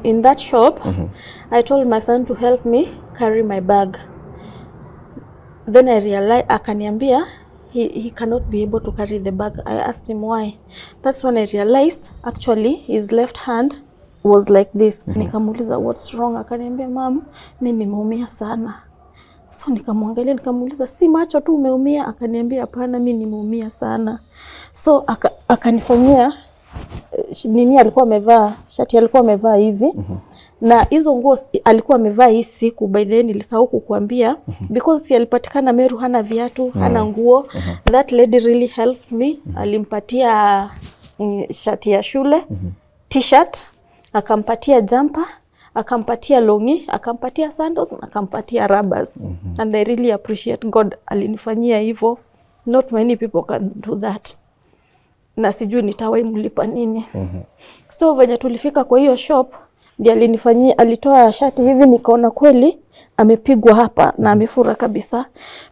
in that shop, I told my son to help me carry my bag. Then I realized, akaniambia he cannot be able to carry the bag. I asked him why. That's when I realized actually his left hand was like this. Nikamuuliza what's wrong? Akaniambia mom, mimi nimeumia sana. So nikamwangalia nikamuuliza si macho tu umeumia? Akaniambia hapana, mimi nimeumia sana. So akanifanyia nini, alikuwa amevaa shati, alikuwa amevaa hivi. Na hizo nguo alikuwa amevaa hii siku, by the way nilisahau kukuambia, because si alipatikana Meru hana viatu, hana nguo. That lady really helped me. Alimpatia shati ya shule, t-shirt, akampatia jumper, akampatia longi, akampatia sandals, akampatia rubbers. And I really appreciate God alinifanyia hivyo. Not many people can do that. Na sijui nitawai mlipa nini. So venye tulifika kwa hiyo shop, ndiye alinifanyia, alitoa shati hivi, nikaona kweli amepigwa hapa na amefura kabisa.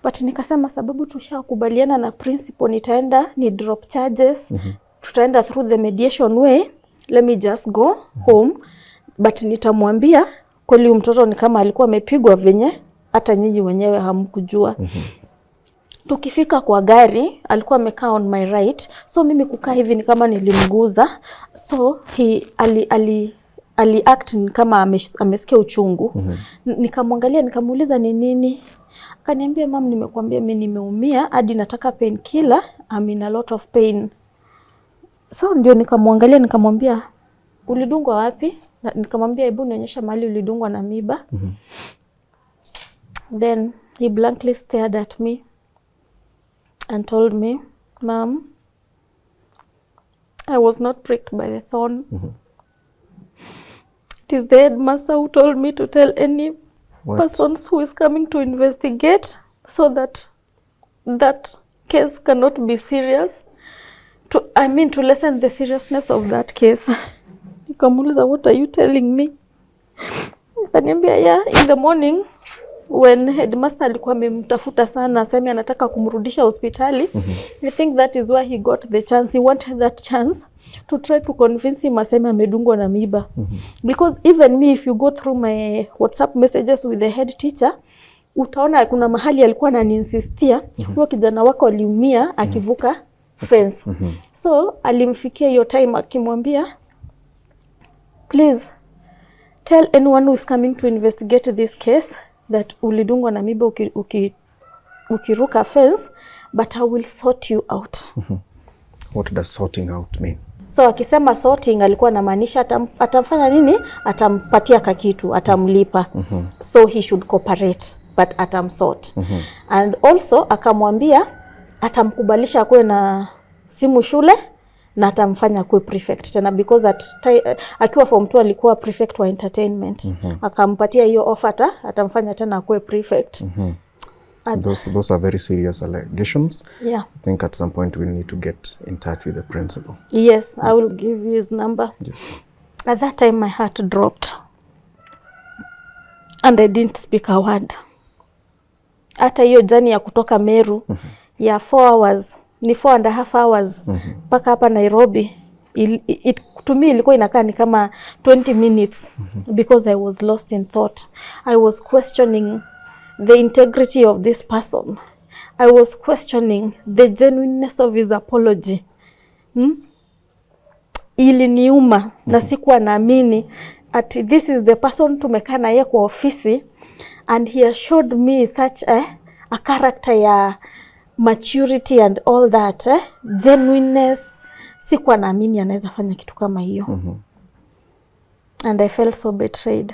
But nikasema sababu tushakubaliana na principal nitaenda ni drop charges, tutaenda through the mediation way, let me just go home. But nitamwambia kweli mtoto ni kama alikuwa amepigwa venye hata nyinyi wenyewe hamkujua. Tukifika kwa gari alikuwa amekaa on my right, so mimi kukaa hivi ni kama nilimguza, so ali act ni kama amesikia uchungu. Nikamwangalia nikamuuliza ni nini, akaniambia mam, nimekuambia mimi nimeumia hadi nataka painkiller, I'm in a lot of pain. So ndio nikamwangalia nikamwambia ulidungwa wapi? Nikamwambia hebu nionyesha mahali ulidungwa na miba. Then he blankly stared at me and told me, Mom, I was not pricked by the thorn. It is the headmaster who told me to tell any persons who is coming to investigate so that that case cannot be serious. To lessen the seriousness of that case. Nikamuuliza, what are you telling me? Akaniambia, yeah, in the morning when headmaster alikuwa amemtafuta sana aseme anataka kumrudisha hospitali, I think that is why he got the chance. He wanted that chance to try to convince him aseme amedungwa na miba. Because even me, if you go through my WhatsApp messages with the head teacher, utaona kuna mahali alikuwa ananiinsistia huyo kijana wako aliumia akivuka fence. So alimfikia hiyo time akimwambia, please tell anyone who is coming to investigate this case that ulidungwa na miba ukiruka fence, but I will sort you out. What does sorting out mean? So akisema sorting alikuwa anamaanisha atamfanya nini? Atampatia kakitu, atamlipa. So he should cooperate, but atamsort. And also akamwambia atamkubalisha akuwe na simu shule na atamfanya kuwe prefect tena, because akiwa form 2 alikuwa prefect wa entertainment. Akampatia hiyo offer, atamfanya tena kuwe prefect. Those are very serious allegations. Yeah. I think at some point we'll need to get in touch with the principal. Yes, I will give you his number. Yes. At that time my heart dropped and I didn't speak a word. Hata hiyo journey ya kutoka Meru ya 4 hours, ni 4.5 hours mpaka hapa Nairobi, to me ilikuwa inakaa ni kama 20 minutes because I was lost in thought. I was questioning the integrity of this person. I was questioning the genuineness of his apology. Iliniuma na sikuwa naamini at this is the person tumekaa naye kwa ofisi and he has showed me such a character ya maturity and all that, genuineness. Sikuwa naamini anaweza fanya kitu kama hiyo. And I felt so betrayed.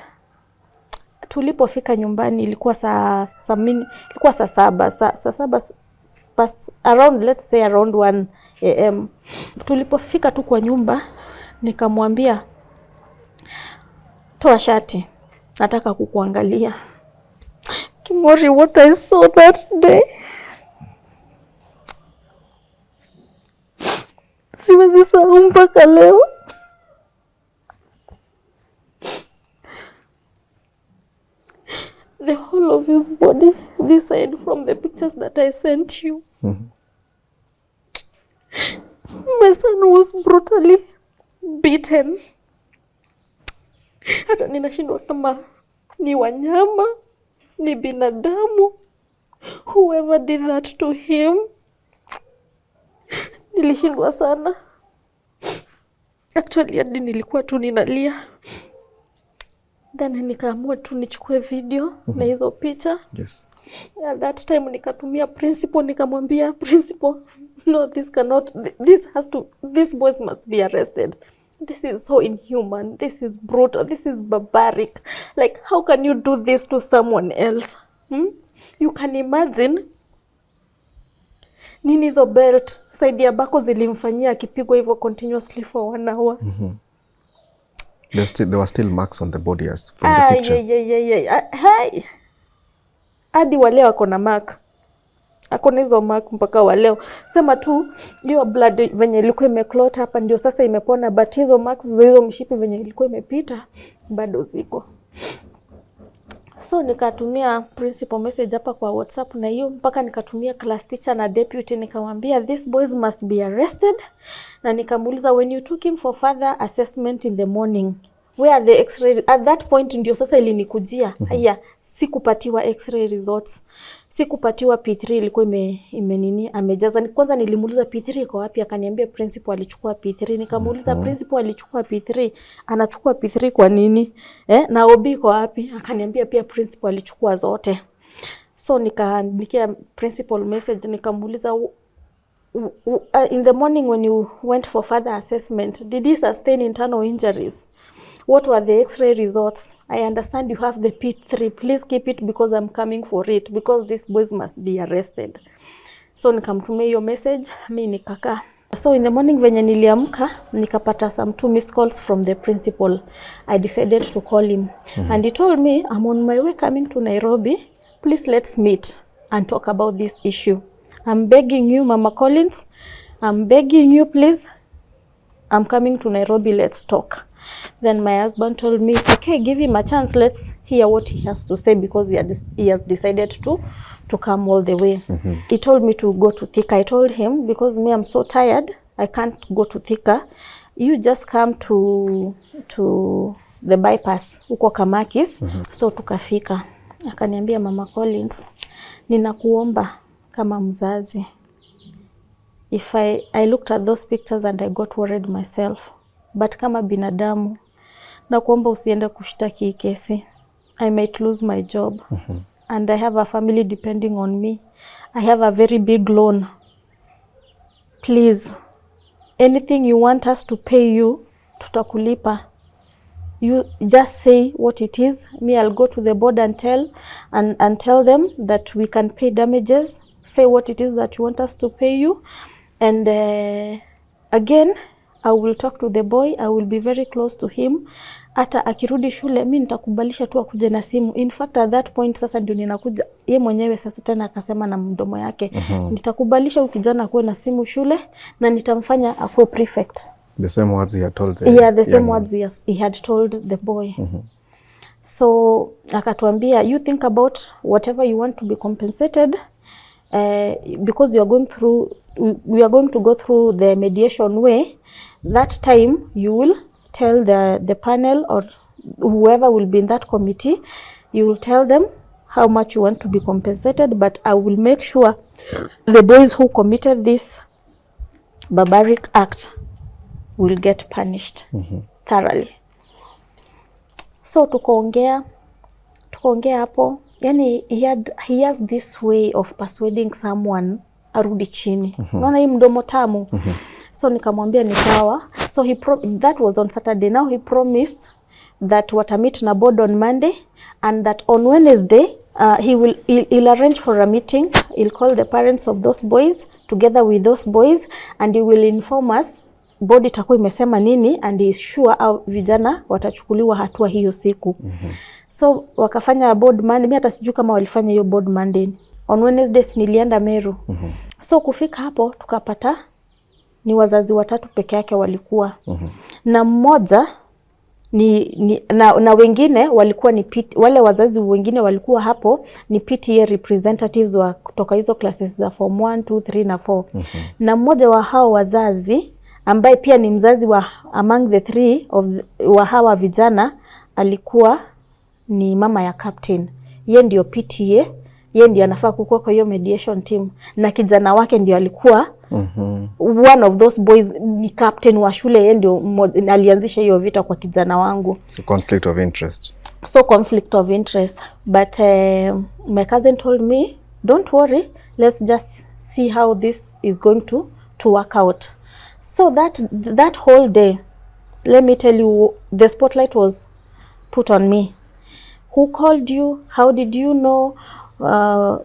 Tulipofika nyumbani ilikuwa saa 7 past around, let's say around 1 AM. Tulipofika tu kwa nyumba nikamwambia, toa shati, nataka kukuangalia. Kimori, what I saw that day, siwezi sahau mpaka leo. The whole of his body, this side, from the pictures that I sent you. My son was brutally beaten. Hata ninashindwa kama ni wanyama, ni binadamu. Whoever did that to him. Nilishindwa sana. Actually hadi nilikuwa tu ninalia. Then nikaamua tu nichukue video na hizo picha. Yes. At that time nikatumia principal, nikamwambia principal, no, these boys must be arrested. This is so inhuman. This is brutal. This is barbaric. Like, how can you do this to someone else? You can imagine nini hizo belt side ya bako zilimfanyia akipigwa hivyo continuously for 1 hour. There were still marks on the body as from the pictures. Hi. Hadi waleo ako na mark. Ako na hizo mark mpaka waleo. Sema tu hiyo blood venye ilikuwa imeclot hapa ndio sasa imepona, but hizo marks za hizo mshipi venye ilikuwa imepita bado ziko. So nikatumia principal message hapa kwa WhatsApp na hiyo mpaka nikatumia class teacher na deputy, nikamwambia these boys must be arrested, na nikamuuliza when you took him for further assessment in the morning, where are the x-ray? At that point ndio sasa ilinikujia. Aya, sikupatiwa x-ray results. Sikupatiwa P3 ilikuwa ime amejaza. Kwanza nilimuuliza P3 iko wapi, akaniambia principal alichukua P3. Nikamuuliza principal alichukua P3, anachukua P3 kwa nini? Na OB iko wapi? Akaniambia pia principal alichukua zote. So nikaandikia principal message, nikamuuliza in the morning when you went for further assessment, did he sustain internal injuries? What were the x-ray results? I understand you have the P3. Please keep it because I'm coming for it, because these boys must be arrested. So nikamtumia hiyo message, mimi nikakaa. So in the morning venye niliamka, nikapata some 2 missed calls from the principal. I decided to call him. And he told me, I'm on my way coming to Nairobi. Please let's meet and talk about this issue. I'm begging you, Mama Collins. I'm begging you, please. I'm coming to Nairobi, let's talk. Then my husband told me, it's okay, give him a chance. Let's hear what he has to say, because he has decided to come all the way. He told me to go to Thika. I told him, because me, I'm so tired, I can't go to Thika. You just come to the bypass, uko Kamakis. So tukafika. Akaniambia, Mama Collins, ninakuomba kama mzazi. If I looked at those pictures and I got worried myself. But kama binadamu, na kuomba usiende kushtaki hii kesi. I might lose my job. And I have a family depending on me. I have a very big loan. Please, anything you want us to pay you, tutakulipa. You just say what it is. Me, I'll go to the board and tell them that we can pay damages. Say what it is that you want us to pay you. And again, I will talk to the boy. I will be very close to him. Hata akirudi shule, mimi nitakubalisha tu akuje na simu. In fact, at that point sasa ndio ninakuja. Yeye mwenyewe sasa tena akasema na mdomo yake. Nitakubalisha ukijana kuwe na simu shule na nitamfanya akuwe prefect. The same words he had told the same words he had told the boy. So akatuambia, you think about whatever you want to be compensated, because we are going to go through the mediation way. That time you will tell the panel or whoever will be in that committee, you will tell them how much you want to be compensated, but I will make sure the boys who committed this barbaric act will get punished thoroughly. So tukaongea hapo, yani he has this way of persuading someone arudi chini. Unaona hii mdomo tamu. So nikamwambia ni sawa. So that was on Saturday. Now he promised that watamit na board on Monday, and that on Wednesday he'll arrange for a meeting. He'll call the parents of those boys together with those boys, and he will inform us board itakuwa imesema nini, and he is sure au vijana watachukuliwa hatua hiyo siku. So wakafanya board Monday. Mimi hata sijui kama walifanya hiyo board Monday. On Wednesday nilienda Meru. So kufika hapo tukapata ni wazazi 3 peke yake walikuwa. Na mmoja na wengine walikuwa ni wale wazazi wengine walikuwa hapo ni PTA representatives wa kutoka hizo classes za form 1, 2, 3 na 4. Na mmoja wa hao wazazi ambaye pia ni mzazi wa among the 3 wa hawa vijana alikuwa ni mama ya captain. Yeye ndio PTA, yeye ndio anafaa kukua kwa hiyo mediation team, na kijana wake ndio alikuwa one of those boys, ni captain wa shule. Yeye ndio alianzisha hiyo vita kwa kijana wangu. So conflict of interest. But my cousin told me, don't worry, let's just see how this is going to work out. So that whole day, let me tell you, the spotlight was put on me. Who called you? How did you know?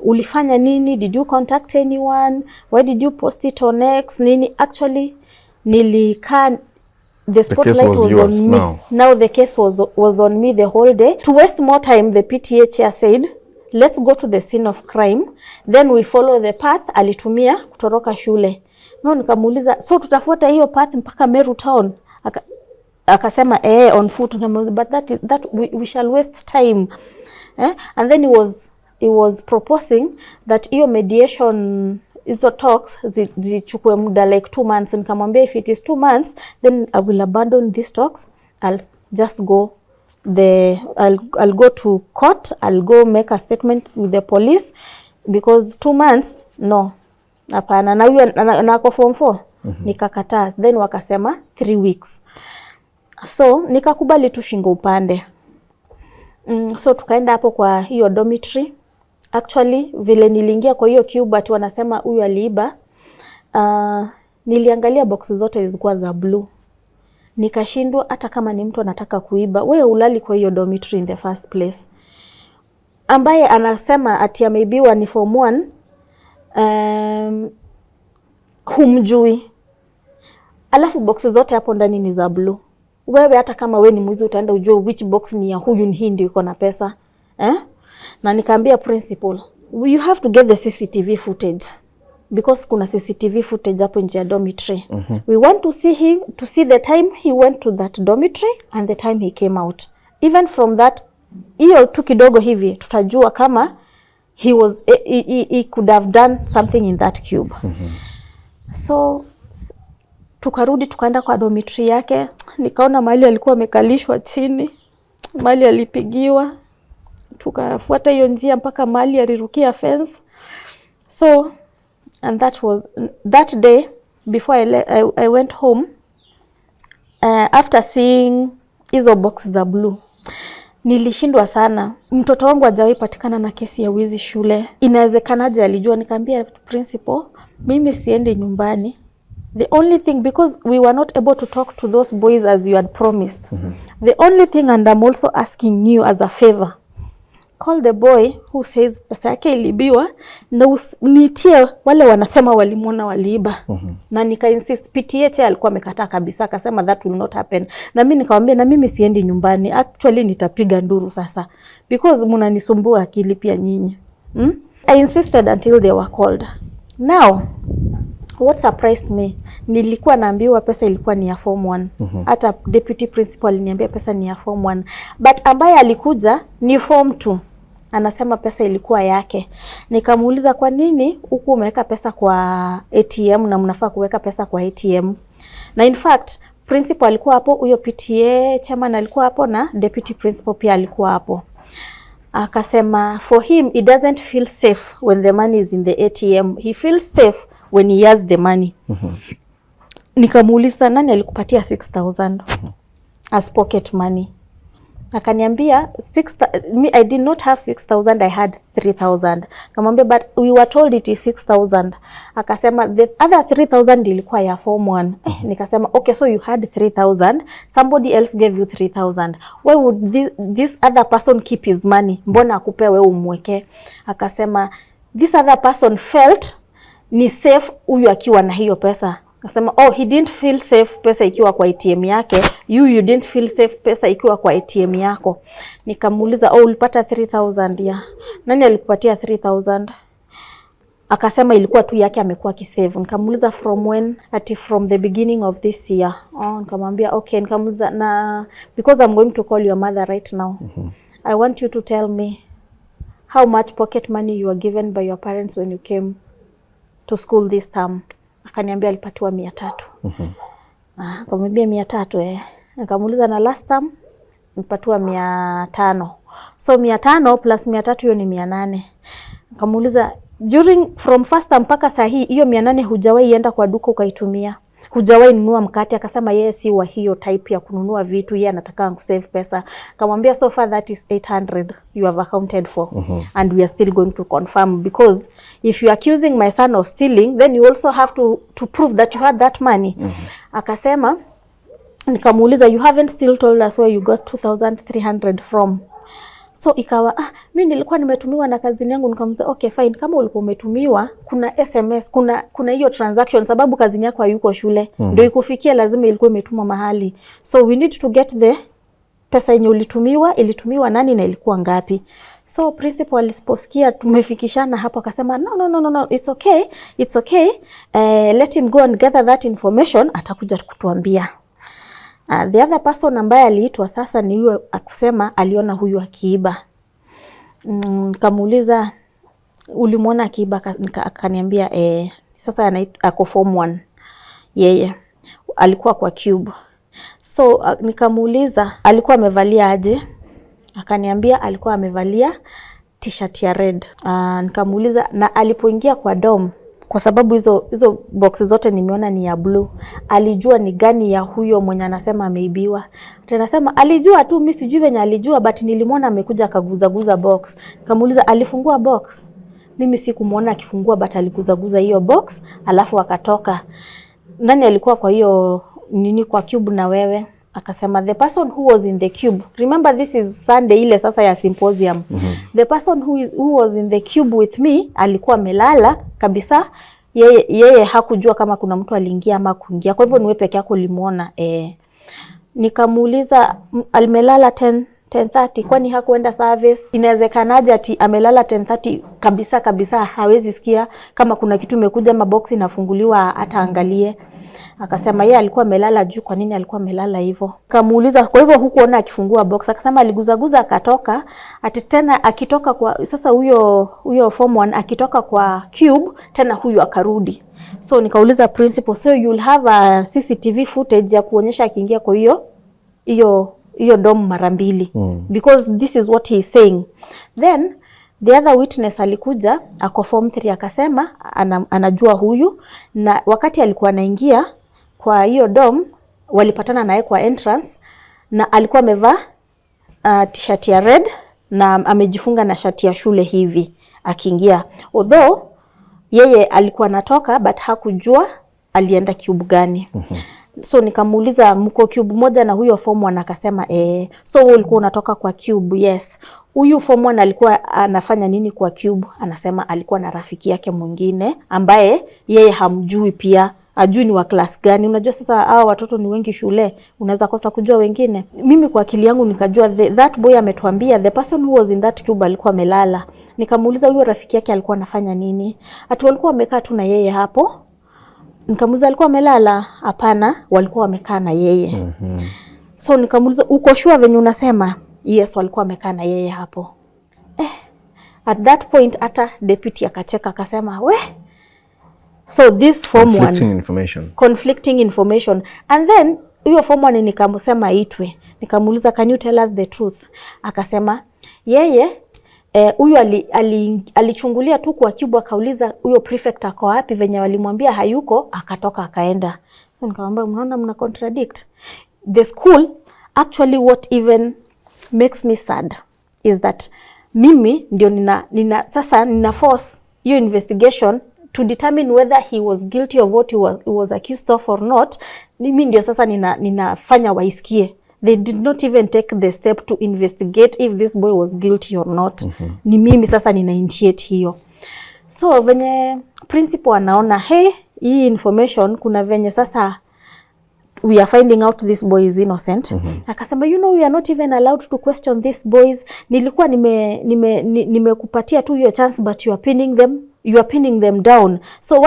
Ulifanya nini? Did you contact anyone? Why did you post it on X? Nini? Actually, the spotlight was on me. Now the case was on me the whole day. To waste more time, the PTA chair said, let's go to the scene of crime, then we follow the path alitumia kutoroka shule. No, nikamuuliza, so tutafuata hiyo path mpaka Meru town? Akasema on foot. But that we shall waste time. And then he was proposing that hiyo mediation, hizo talks zichukue muda like 2 months. Nikamwambia if it is 2 months, then I will abandon these talks. just go. I'll go to court, I'll go make a statement with the police because 2 months, no. Hapana, na huyo nako form 4. Nikakataa. Then wakasema 3 weeks. So nikakubali tu shingo upande. So tukaenda hapo kwa hiyo dormitory. Actually vile niliingia kwa hiyo cube but wanasema huyu aliiba. Niliangalia boxes zote zilikuwa za blue. Nikashindwa hata kama ni mtu anataka kuiba, wewe ulali kwa hiyo dormitory in the first place. Ambaye anasema ati ameibiwa ni form 1, humjui. Alafu boxes zote hapo ndani ni za blue. Wewe hata kama wewe ni mwizi utaenda ujue which box ni ya huyu, ni hii ndio iko na pesa. Na nikaambia principal, you have to get the CCTV footage. Because kuna CCTV footage hapo nje ya dormitory. We want to see him, to see the time he went to that dormitory and the time he came out. Even from that, hiyo tu kidogo hivi, tutajua kama he could have done something in that cube. So, tukarudi tukaenda kwa dormitory yake, nikaona mahali alikuwa amekalishwa chini, mahali alipigiwa, tukafuata hiyo njia mpaka mahali alirukia fence. So, and that day before I went home, after seeing hizo boxes za blue, nilishindwa sana. Mtoto wangu hajawahi patikana na kesi ya wizi shule. Inawezekanaje alijua? Nikaambia principal, mimi siendi nyumbani. The only thing, because we were not able to talk to those boys as you had promised. The only thing, and I'm also asking you as a favor, call the boy who says pesa yake ilibiwa na nitie wale wanasema walimuona waliiba. Na nika insist, PTA alikuwa amekataa kabisa, akasema that will not happen. Na mimi nikamwambia na mimi siendi nyumbani, actually nitapiga nduru sasa because mnanisumbua akili pia nyinyi. I insisted until they were called. Now what surprised me, nilikuwa naambiwa pesa ilikuwa ni ya form 1. Hata deputy principal aliniambia pesa ni ya form 1. But ambaye alikuja ni form 2. Anasema pesa ilikuwa yake. Nikamuuliza kwa nini huku umeweka pesa kwa ATM na mnafaa kuweka pesa kwa ATM? Na in fact, principal alikuwa hapo, huyo PTA chairman alikuwa hapo na deputy principal pia alikuwa hapo. Akasema for him it doesn't feel safe when the money is in the ATM. He feels safe when he has the money. Nikamuuliza nani alikupatia 6,000 as pocket money? Akaniambia I did not have 6,000, I had 3,000. Kamwambia but we were told it is 6,000. Akasema the other 3,000 ilikuwa ya form 1. Nikasema okay, so you had 3,000, somebody else gave you 3,000. Why would this other person keep his money? Mbona akupe wewe umweke? Akasema this other person felt ni safe huyu akiwa na hiyo pesa. Akasema oh, he didn't feel safe pesa ikiwa kwa ATM yake, you didn't feel safe pesa ikiwa kwa ATM yako. Nikamuuliza oh, ulipata 3,000 ya nani alikupatia 3,000? Akasema ilikuwa tu yake amekuwa kisave. Nikamuuliza from when? Ati from the beginning of this year. Nikamwambia okay. Nikamuuliza na because I'm going to call your mother right now. I want you to tell me how much pocket money you were given by your parents when you came to school this term. Akaniambia alipatiwa 300. Akamwambia 300 Nikamuuliza na last term nilipatiwa 500. So 500 plus 300 hiyo ni 800. Nikamuuliza from first term mpaka saa hii hiyo 800 hujawahi enda kwa duka ukaitumia? Hujawahi nunua mkate? Akasema yeye si wa hiyo type ya kununua vitu, yeye anataka kusave pesa. Akamwambia so far that is 800 you have accounted for. And we are still going to confirm, because if you are accusing my son of stealing, then you also have to prove that you had that money. Akasema, nikamuuliza you haven't still told us where you got 2,300 from. So ikawa mimi nilikuwa nimetumiwa na kazini yangu. Nikamwambia okay fine, kama ulikuwa umetumiwa kuna SMS, kuna hiyo transaction, sababu kazini yako hayuko shule, ndio ikufikia, lazima ilikuwa imetumwa mahali. So we need to get the pesa yenye ilitumiwa nani na ilikuwa ngapi. So principal aliposikia tumefikishana hapo akasema no, it's okay, let him go and gather that information, atakuja kutuambia. The other person ambaye aliitwa sasa ni yule akusema aliona huyu akiiba. Nikamuuliza ulimuona akiiba? Akaniambia sasa ako form 1 yeye alikuwa kwa cube. So nikamuuliza alikuwa amevalia aje, akaniambia alikuwa amevalia t-shirt ya red. Nikamuuliza na alipoingia kwa dorm, kwa sababu hizo boxes zote nimeona ni ya blue, alijua ni gani ya huyo mwenye anasema ameibiwa? Tunasema alijua tu, mimi sijui venye alijua, but nilimwona amekuja akaguza box. Nikamuuliza alifungua box? Mimi sikumuona akifungua, but aliguza hiyo box alafu akatoka. Nani alikuwa kwa hiyo nini kwa cube na wewe? Akasema the person who was in the cube. Remember this is Sunday ile sasa ya symposium. The person who was in the cube with me alikuwa amelala kabisa. Yeye hakujua kama kuna mtu aliingia ama kuingia. Kwa hivyo niwe peke yako ulimuona. Nikamuuliza amelala 10:30 kwani hakuenda service? Inawezekanaje ati amelala 10:30 kabisa hawezi sikia kama kuna kitu imekuja maboksi inafunguliwa hata angalie? Akasema yeye alikuwa amelala juu. Kwa nini alikuwa amelala hivyo? Kamuuliza kwa hivyo hukuona akifungua box? Akasema aliguzaguza akatoka. Ati tena akitoka kwa sasa huyo form 1 akitoka kwa cube tena huyu akarudi. So nikauliza principal, so you'll have a CCTV footage ya kuonyesha akiingia kwa hiyo dom mara mbili, because this is what he is saying. Then the other witness alikuja ako form 3 akasema anajua huyu, na wakati alikuwa anaingia kwa hiyo dom walipatana naye kwa entrance, na alikuwa amevaa t-shirt ya red na amejifunga na shati ya shule hivi akiingia, although yeye alikuwa anatoka but hakujua alienda cube gani. So nikamuuliza mko cube moja na huyo form 1? Akasema so wewe ulikuwa unatoka kwa cube? Yes. Huyu form 1 alikuwa anafanya nini kwa cube? Anasema alikuwa na rafiki yake mwingine ambaye yeye hamjui pia, ajui ni wa class gani. Unajua sasa hao watoto ni wengi shule, unaweza kosa kujua wengine. Mimi kwa akili yangu nikajua that boy ametuambia the person who was in that cube alikuwa amelala. Nikamuuliza huyo rafiki yake alikuwa anafanya nini? Ati walikuwa wamekaa tu na yeye hapo. Nikamuuliza alikuwa amelala? Hapana, walikuwa wamekaa na yeye. So nikamuuliza uko sure venye unasema? Yes, walikuwa wamekaa na yeye hapo. At that point hata deputy akacheka akasema so this form 1 conflicting information. And then huyo form 1 nikamsema aitwe, nikamuuliza can you tell us the truth? Akasema yeye huyu alichungulia tu kwa cube, akauliza huyo prefect ako wapi, venye walimwambia hayuko akatoka akaenda. So nikamwambia mnaona mna contradict the school. Actually what even makes me sad is that mimi ndio nina force hiyo investigation to determine whether he was guilty of what he was accused of or not. Mimi ndio sasa ninafanya waisikie. They did not even take the step to investigate if this boy was guilty or not. Ni mimi sasa nina initiate hiyo. So venye principal anaona hii information kuna venye sasa we are finding out this boy is innocent. Akasema we are not even allowed to question these boys. Nilikuwa nimekupatia tu hiyo chance, but you are pinning them down. So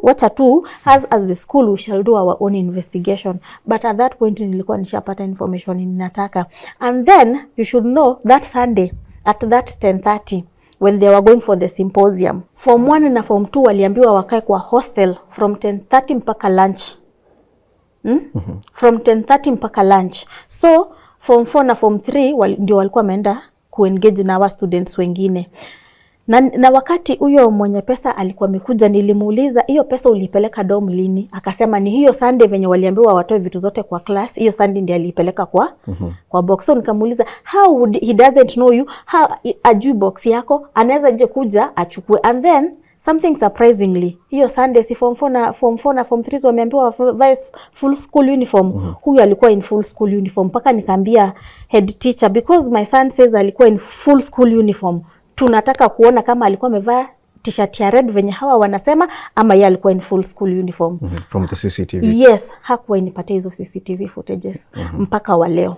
wacha tu as the school we shall do our own investigation. But at that point nilikuwa nishapata information ninataka. And then you should know that Sunday at that 10:30 when they were going for the symposium, form 1 na form 2 waliambiwa wakae kwa hostel from 10:30 mpaka lunch. From 10:30 mpaka lunch. So form 4 na form 3 ndio walikuwa wameenda kuengage na wa students wengine. Na wakati huyo mwenye pesa alikuwa amekuja, nilimuuliza hiyo pesa ulipeleka dorm lini? Akasema ni hiyo Sunday venye waliambiwa watoe vitu zote kwa class, hiyo Sunday ndiye alipeleka kwa box. So nikamuuliza how would he doesn't know you, how ajui box yako, anaweza je kuja achukue? And then something surprisingly, hiyo Sunday si form 4 na form 3 wameambiwa vae full school uniform. Huyu alikuwa in full school uniform. Mpaka nikaambia head teacher, because my son says alikuwa in full school uniform, tunataka kuona kama alikuwa amevaa t-shirt ya red venye hawa wanasema, ama yeye alikuwa in full school uniform. From the CCTV? Yes, hakuwa inipatia hizo CCTV footages mpaka wa leo.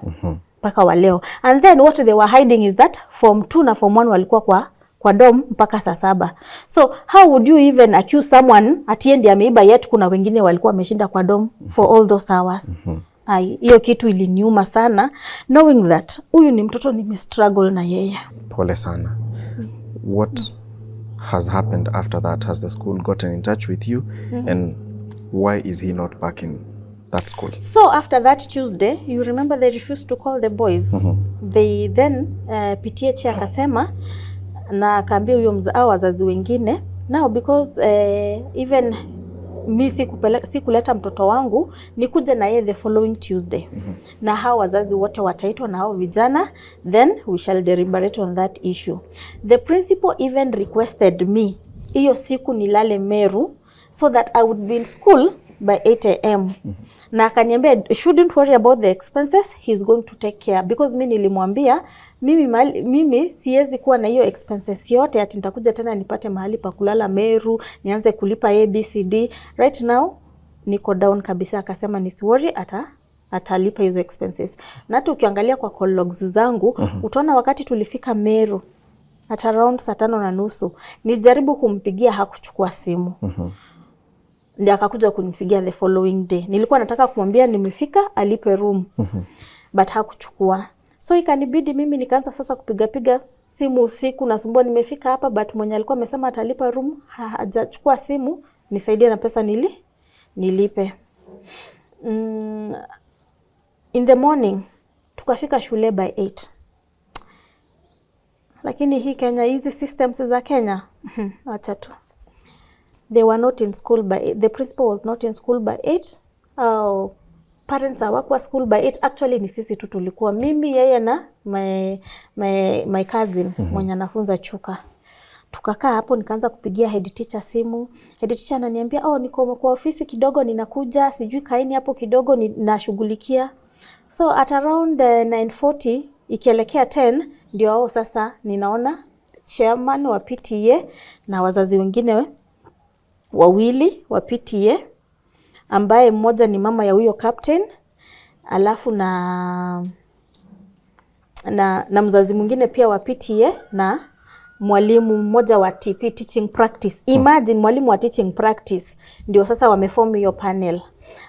Mpaka wa leo. And then what they were hiding is that form 2 na form 1 walikuwa kwa dom mpaka saa 7. So how would you even accuse someone atiendi ameiba, yet kuna wengine walikuwa wameshinda kwa dom for all those hours? Hiyo kitu iliniuma sana, knowing that huyu ni mtoto struggle na yeye. Pole sana. What has happened after that? Has the school gotten in touch with you? And why is he not back in that school. So after that Tuesday, you remember they refused to call the boys. They then PTA akasema na akaambia huyo au wazazi wengine, now because even mi sikuleta mtoto wangu nikuje na yeye the following Tuesday. Na hao wazazi wote wataitwa na hao vijana, then we shall deliberate on that issue. The principal even requested me hiyo siku nilale Meru so that I would be in school by 8 a.m. Na akaniambia shouldn't worry about the expenses, he's going to take care, because mimi nilimwambia mimi siwezi kuwa na hiyo expenses yote ati nitakuja tena nipate mahali pa kulala Meru, nianze kulipa ABCD. Right now niko down kabisa. Akasema nisiworry, atalipa hizo expenses. Na hata ukiangalia kwa call logs zangu utaona wakati tulifika Meru at around 5:30 nijaribu kumpigia, hakuchukua simu. Ndio akakuja kunipigia the following day. Nilikuwa nataka kumwambia nimefika alipe room. But hakuchukua. So ikanibidi mimi nikaanza sasa kupiga simu usiku, nasumbua nimefika hapa, but mwenye alikuwa amesema atalipa room hajachukua simu, nisaidie na pesa nilipe. In the morning tukafika shule by 8. Lakini hii Kenya, hizi systems za Kenya, acha tu. They were not in school by 8. The principal was not in school by 8. Parents hawakuwa school by 8. Actually ni sisi tu tulikuwa, mimi, yeye na my cousin mwenye anafunza Chuka. Tukakaa hapo, nikaanza kupigia head teacher simu. Head teacher ananiambia niko kwa ofisi kidogo ninakuja, sijui kaini hapo kidogo ninashughulikia. So at around 9:40 ikielekea 10 ndio sasa ninaona chairman wa PTA na wazazi wengine wawili wa PTA, ambaye mmoja ni mama ya huyo captain, alafu na mzazi mwingine pia wa PTA na mwalimu mmoja wa TP, teaching practice. Imagine mwalimu wa teaching practice ndio sasa wameform hiyo panel.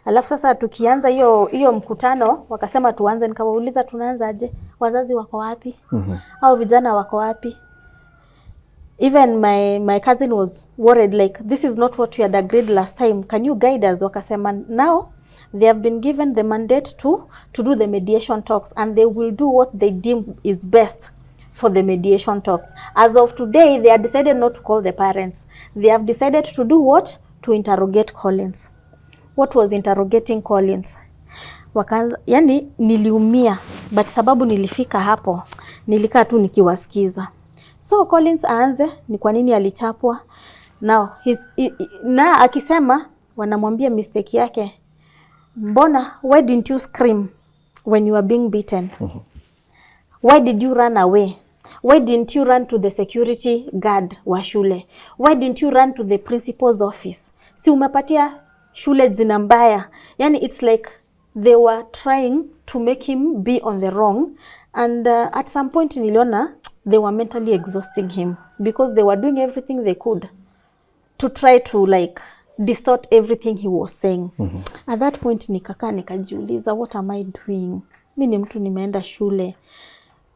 Alafu sasa tukianza hiyo mkutano wakasema tuanze, nikawauliza tunaanza aje? Wazazi wako wapi? Au vijana wako wapi? Even my cousin was worried, like this is not what we had agreed last time. Can you guide us? Wakasema now they have been given the mandate to do the mediation talks, and they will do what they deem is best for the mediation talks. As of today, they have decided not to call the parents. They have decided to do what? To interrogate Collins. What was interrogating Collins? Yani niliumia, but sababu nilifika hapo, nilikaa tu nikiwasikiza. So Collins aanze ni kwa nini alichapwa. Now na akisema wanamwambia mistake yake. Mbona, why didn't you scream when you were being beaten? Why did you run away? Why didn't you run to the security guard wa shule? Why didn't you run to the principal's office? Si umepatia shule jina mbaya. Yani it's like they were trying to make him be on the wrong, and at some point niliona they were mentally exhausting him because they were doing everything they could to try to like distort everything he was saying. At that point nikakaa nikajiuliza, what am I doing? Mimi ni mtu nimeenda shule.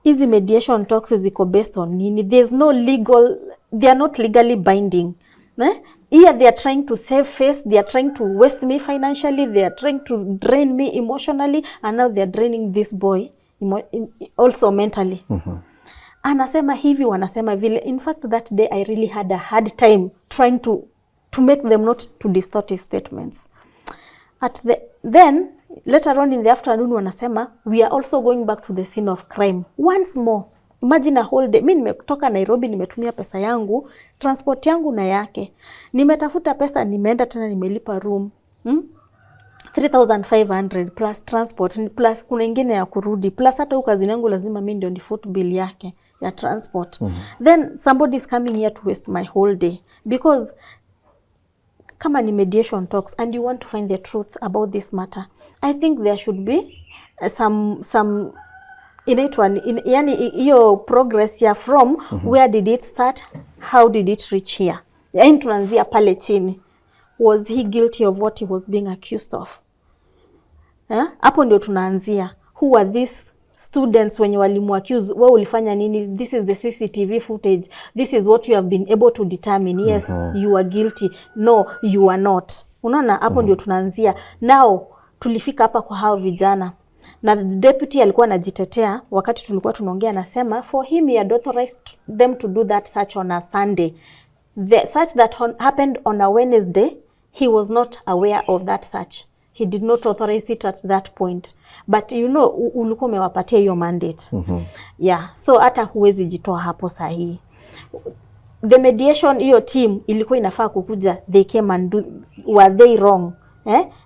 Hizi mediation talks ziko based on nini? There's no legal, they are not legally binding. Here they are trying to save face, they are trying to waste me financially, they are trying to drain me emotionally, and now they are draining this boy also mentally. Anasema hivi, wanasema vile. In fact, that day I really had a hard time trying to make them not to distort his statements. Then later on in the afternoon wanasema we are also going back to the scene of crime once more. Imagine a whole day. Mimi nimetoka Nairobi, nimetumia pesa yangu, transport yangu na yake. Nimetafuta pesa, nimeenda tena nimelipa room. 3,500 plus transport, plus kuna ingine ya kurudi, plus hata huko kazini yangu lazima mimi ndio ni foot bill yake ya transport. Then somebody is coming here to waste my whole day, because kama ni mediation talks and you want to find the truth about this matter, I think there should be some yani hiyo progress ya from where did it start, how did it reach here. Yani tunaanzia pale chini. Was he guilty of what he was being accused of? Hapo ndio tunaanzia. Who are these students wenye walimu accuse? Wewe ulifanya nini? This is the CCTV footage. This is what you have been able to determine. Yes, you are guilty. No, you are not. Unaona, hapo ndio tunaanzia. Now tulifika hapa kwa hao vijana na deputy alikuwa anajitetea wakati tulikuwa tunaongea, anasema for him he had authorized them to do that search on a Sunday. The search that happened on a Wednesday, he was not aware of that search. He did not authorize it at that point. But you know, ulikuwa umewapatia hiyo mandate. Yeah, so hata huwezi jitoa hapo sahihi. The mediation, hiyo team ilikuwa inafaa kukuja, they came and do, were they wrong?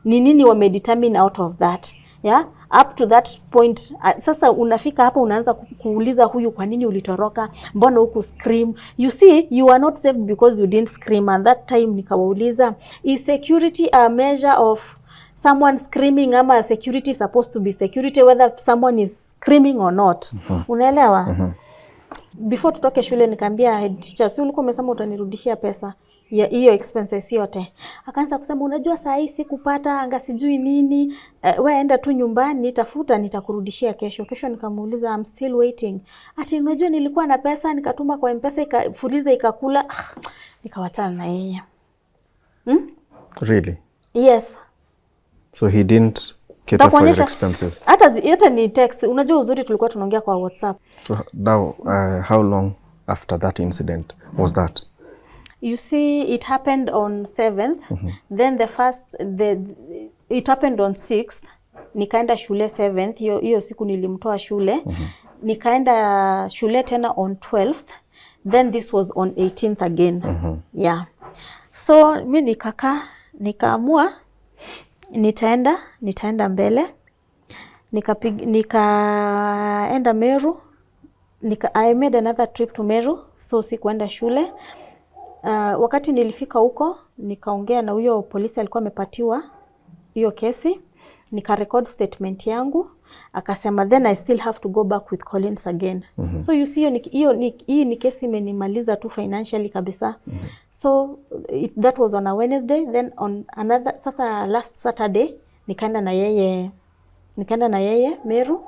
Ni nini wamedetermine out of that? Yeah, up to that point. Sasa unafika hapa unaanza kuuliza huyu, kwa nini ulitoroka? Mbona huku scream? You see, you are not safe because you didn't scream. And that time nikawauliza, is security a measure of someone screaming, ama security supposed to be security whether someone is screaming or not? Unaelewa? Before tutoke shule nikamwambia head teacher, si ulikuwa umesema utanirudishia pesa ya hiyo expenses yote? Akaanza kusema, unajua saa hii sikupata, anga sijui nini, wewe enda tu nyumbani tafuta, nitakurudishia kesho. Kesho nikamuuliza, I'm still waiting. Ati unajua nilikuwa na pesa nikatuma kwa M-Pesa ikafuliza ikakula. Nikawachana na yeye. Really? Yes. So he didn't cater for your expenses? Hata ni text. Unajua uzuri tulikuwa tunaongea kwa WhatsApp. So now, how long after that incident was that? You see, it happened on 7th. Then it happened on 6th. Nikaenda shule 7th. Hiyo siku nilimtoa shule. Nikaenda shule tena on 12th. Then this was on 18th again. Yeah. So mimi nikaamua nitaenda mbele. Nikaenda Meru. I made another trip to Meru, so sikuenda shule. Wakati nilifika huko nikaongea na huyo polisi alikuwa amepatiwa hiyo kesi, record statement yangu, akasema then I still have to go back with Collins again. So you see, hiyo ni kesi imenimaliza tu financially kabisa. So that was on a Wednesday. Then on another, sasa last Saturday nikaenda na yeye Meru,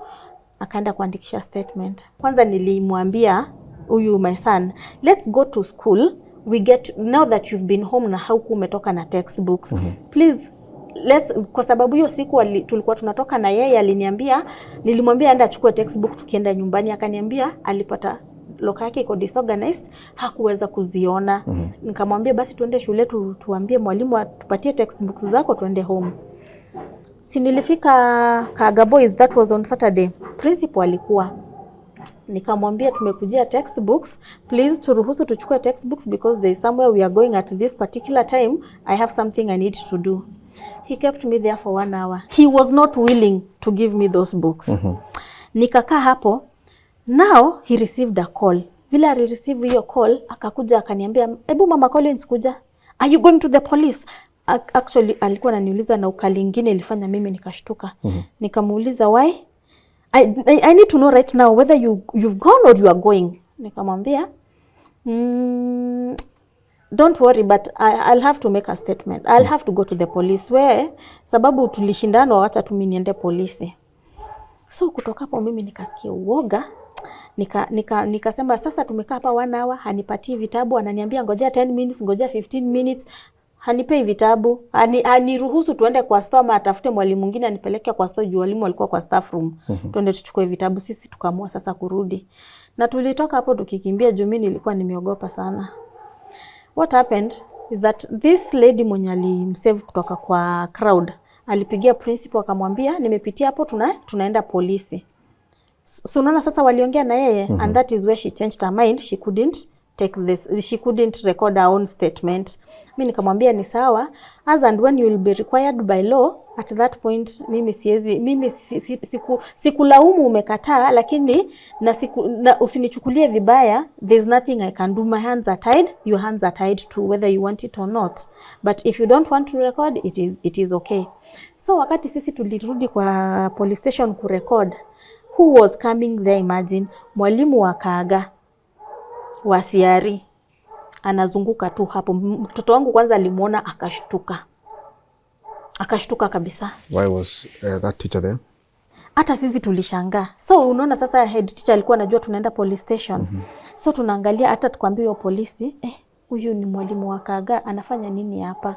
akaenda kuandikisha statement. Kwanza nilimwambia huyu my son, let's go to school. We get, now that you've been home na hauku umetoka na textbooks, please kwa sababu hiyo siku tulikuwa tunatoka na yeye, nilimwambia aenda achukue textbook tukienda nyumbani, akaniambia alipata loka yake iko disorganized, hakuweza kuziona. Nikamwambia basi tuende shule tuambie mwalimu atupatie textbooks zako tuende home. Si nilifika Kaga Boys, that was on Saturday. Principal alikuwa, nikamwambia tumekujia textbooks, please turuhusu tuchukue textbooks because there is somewhere we are going at this particular time. I have something I need to do. He kept me there for 1 hour. He was not willing to give me those books. Nikakaa hapo. Now he received a call. Vile receive hiyo call, akakuja akaniambia, "Ebu Mama Collins kuja. Are you going to the police?" Actually alikuwa ananiuliza na ukali ingine ilifanya mimi nikashtuka. Nikamuuliza why? I need to know right now whether you've gone or you are going. Nikamwambia, don't worry, but I'll have to make a statement. I'll have to go to the police. Where sababu tulishindana, wacha tu mimi niende polisi. So kutoka hapo mimi nikasikia uoga. Nikasema sasa tumekaa hapa 1 hour, hanipatii vitabu, ananiambia ngojea 10 minutes, ngojea 15 minutes. Hanipei vitabu, aniruhusu tuende kwa store, ama atafute mwalimu mwingine anipeleke kwa store juu walimu walikuwa kwa staff room. Tuende tuchukue vitabu. Sisi tukaamua sasa kurudi. Na tulitoka hapo tukikimbia juu mimi nilikuwa nimeogopa sana. What happened is that this lady mwenye alimsave kutoka kwa crowd alipigia principal akamwambia nimepitia hapo, tunaenda polisi. So unaona sasa waliongea na yeye, and that is where she changed her mind. She couldn't record her own statement. Mimi nikamwambia ni sawa, as and when you will be required by law. At that point mimi sikulaumu umekataa, lakini na usinichukulie vibaya. There's nothing I can do. My hands are tied, your hands are tied too, whether you want it or not. But if you don't want to record, it is okay. So wakati sisi tulirudi kwa police station kurecord, who was coming there? Imagine mwalimu wa Kaga wa CRE anazunguka tu hapo. Mtoto wangu kwanza alimuona akashtuka kabisa. Why was that teacher there? Hata sisi tulishangaa. So unaona sasa head teacher alikuwa anajua tunaenda police station. So tunaangalia, hata tukwambia hiyo polisi, huyu ni mwalimu wa Kaga, anafanya nini hapa?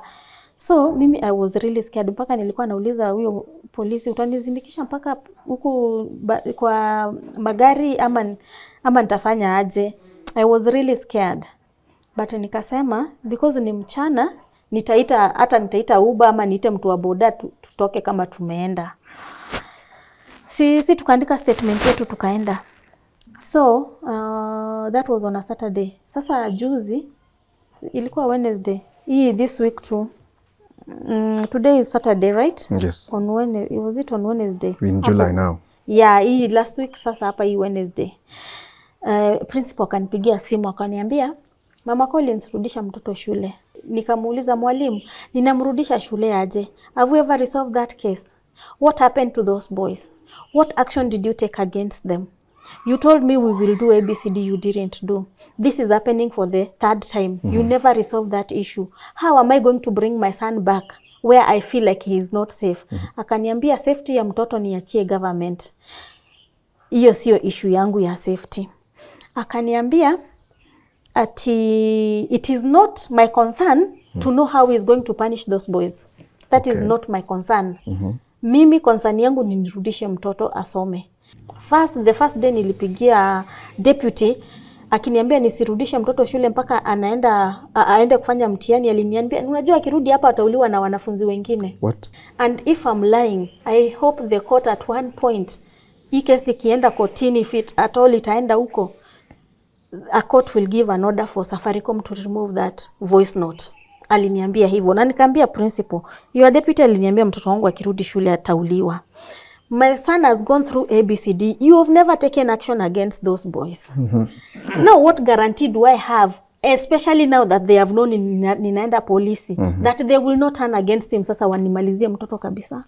So mimi I was really scared, mpaka nilikuwa nauliza huyo polisi, utanizindikisha mpaka huku kwa magari ama nitafanya aje? I was really scared, but nikasema because ni mchana nitaita Uber ama niite mtu wa boda tutoke kama tumeenda. Sisi tukaandika statement yetu tukaenda. So that was on a Saturday. Sasa juzi ilikuwa Wednesday. This week too. Today is Saturday, right? Yes. On Wednesday. Was it on Wednesday? We're in July now. Yeah, last week sasa hapa Wednesday. Principal kanipigia simu akaniambia, Mama Collins, rudisha mtoto shule. Nikamuuliza, mwalimu, ninamrudisha shule aje? Have we ever resolved that case? What happened to those boys? What action did you take against them? You told me we will do ABCD, you didn't do. This is happening for the third time. You never resolved that issue. How am I going to bring my son back where I feel like he is not safe? Akaniambia safety ya mtoto niachie government. Hiyo sio issue yangu ya safety. Akaniambia ati it is not my concern to know how he is going to punish those boys. That is not my concern. Mimi concern yangu ni nirudishe mtoto asome. The first day nilipigia deputy akiniambia nisirudishe mtoto shule mpaka aende kufanya mtihani. Aliniambia unajua akirudi hapa atauliwa na wanafunzi wengine. What? And if I'm lying, I hope the court at one point, hii kesi kienda kotini, if it at all itaenda huko, a court will give an order for Safaricom to remove that voice note. Aliniambia hivyo na nikaambia principal, your deputy aliniambia mtoto wangu akirudi shule atauliwa. My son has gone through ABCD. You have never taken action against those boys. Now what guarantee do I have, especially now that they have known ninaenda polisi, that they will not turn against him? Sasa wanimalizie mtoto kabisa.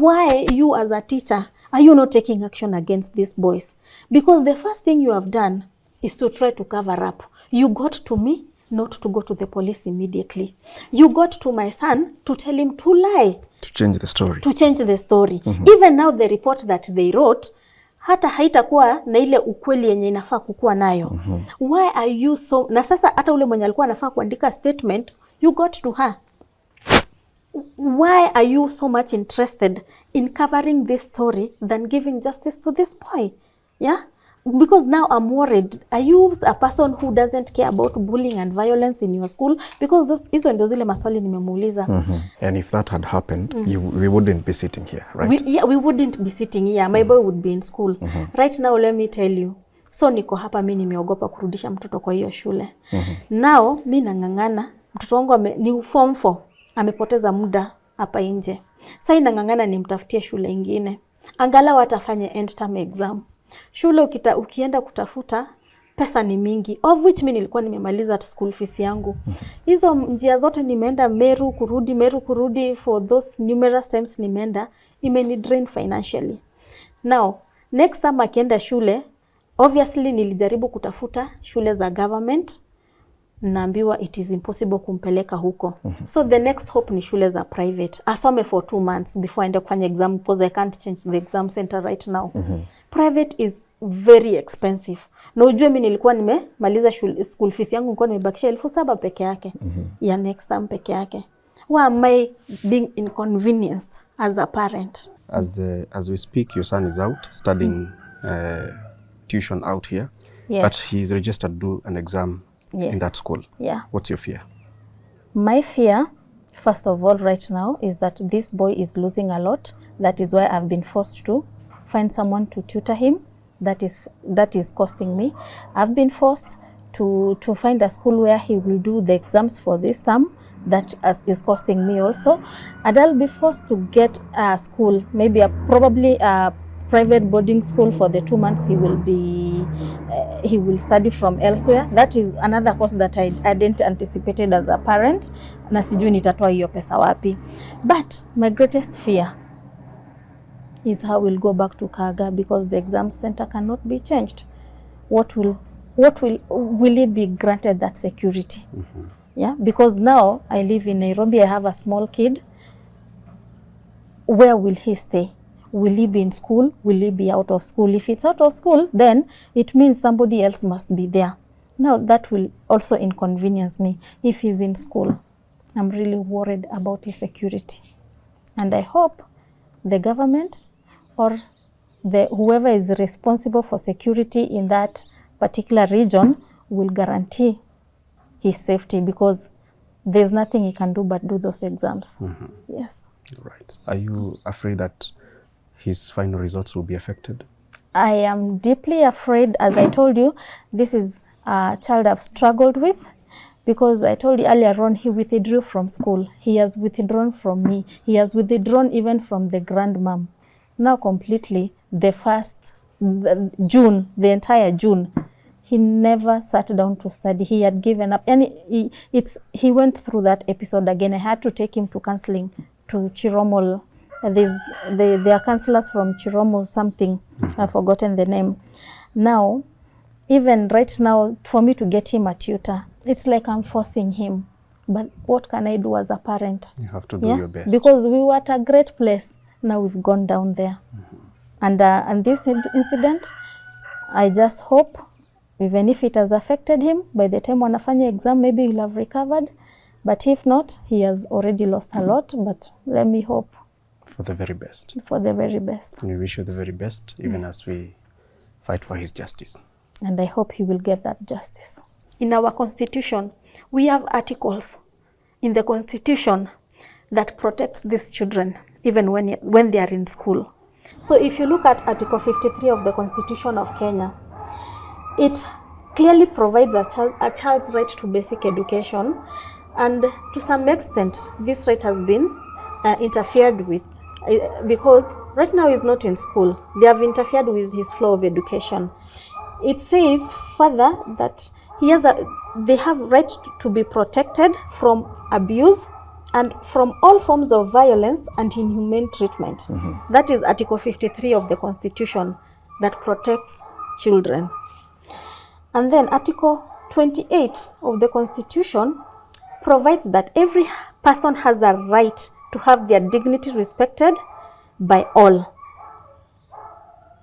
Why you as a teacher are you not taking action against these boys? Because the first thing you have done is to try to cover up. You got to me not to go to the police immediately. You got to my son to tell him to lie. To change the story. To change the story. Even now the report that they wrote, hata haitakuwa na ile ukweli yenye inafaa kukuwa nayo. Why are you so... Na sasa hata ule mwenye alikuwa anafaa kuandika statement, you got to her. Why are you so much interested in covering this story than giving justice to this boy? Yeah? Because now I'm worried. Are you a person who doesn't care about bullying and violence in your school? Because hizo ndio zile maswali nimemuuliza. And if that had happened, we wouldn't be sitting here, right? We wouldn't be sitting here. My boy would be in school. Right now, let me tell you. So niko hapa mimi nimeogopa kurudisha mtoto kwa hiyo shule. Now, mimi nangangana. Mtoto wangu ni form 4. Amepoteza muda hapa nje. Sasa nangangana nimtafutie shule ingine. Angalau atafanye end term exam. Shule ukienda kutafuta pesa ni mingi, of which mimi nilikuwa nimemaliza at school fees yangu. Hizo njia zote nimeenda Meru kurudi for those numerous times nimeenda, imeni drain financially. Now next time akienda shule, obviously nilijaribu kutafuta shule za government, naambiwa it is impossible kumpeleka huko. So the next hope ni shule za private. Asome for 2 months before aende kufanya exam, because I can't change the exam center right now. Private is very expensive. Na ujue mimi nilikuwa nimemaliza school fees yangu nilikuwa nimebakisha 7,000 peke yake. Ya next term peke yake. Why am I being inconvenienced as a parent? As we speak, your son is out studying tuition out here. Yes. But he's registered to do an exam in that school. Yeah. What's your fear? My fear, first of all, right now, is that this boy is losing a lot. That is why I've been forced to find someone to tutor him. That is costing me. I've been forced to find a school where he will do the exams for this term. That is costing me also. And I'll be forced to get a school, maybe probably a private boarding school for the 2 months he will study from elsewhere. That is another cost that I didn't anticipated as a parent. Na sijui nitatoa hiyo pesa wapi. But my greatest fear is how we'll go back to Kaga, because the exam center cannot be changed. Will it be granted that security? Yeah, because now I live in Nairobi, I have a small kid. Where will he stay? Will he be in school? Will he be out of school? If it's out of school, then it means somebody else must be there. Now that will also inconvenience me if he's in school. I'm really worried about his security. And I hope the government or whoever is responsible for security in that particular region will guarantee his safety, because there's nothing he can do but do those exams. Yes. Right. Are you afraid that his final results will be affected? I am deeply afraid. As I told you, this is a child I've struggled with, because I told you earlier on, he withdrew from school. He has withdrawn from me. He has withdrawn even from the grandmom. Now completely, the entire June, he never sat down to study. He had given up. And he went through that episode again. I had to take him to counseling to Chiromol. There are counselors from Chiromol something. I've forgotten the name. Now, even right now, for me to get him a tutor, it's like I'm forcing him. But what can I do as a parent? You have to do your best. Because we were at a great place. Now we've gone down there. And this incident, I just hope, even if it has affected him, by the time wanafanya exam, maybe he'll have recovered. But if not, he has already lost a lot. But let me hope. For the very best. For the very best. And we wish you the very best, even as we fight for his justice. And I hope he will get that justice. In our constitution, we have articles in the constitution that protects these children, even when they are in school. So if you look at Article 53 of the Constitution of Kenya, it clearly provides a child's right to basic education, and to some extent, this right has been interfered with, because right now he's not in school. They have interfered with his flow of education. It says further that they have right to be protected from abuse and from all forms of violence and inhumane treatment. That is Article 53 of the Constitution that protects children. And then Article 28 of the Constitution provides that every person has a right to have their dignity respected by all.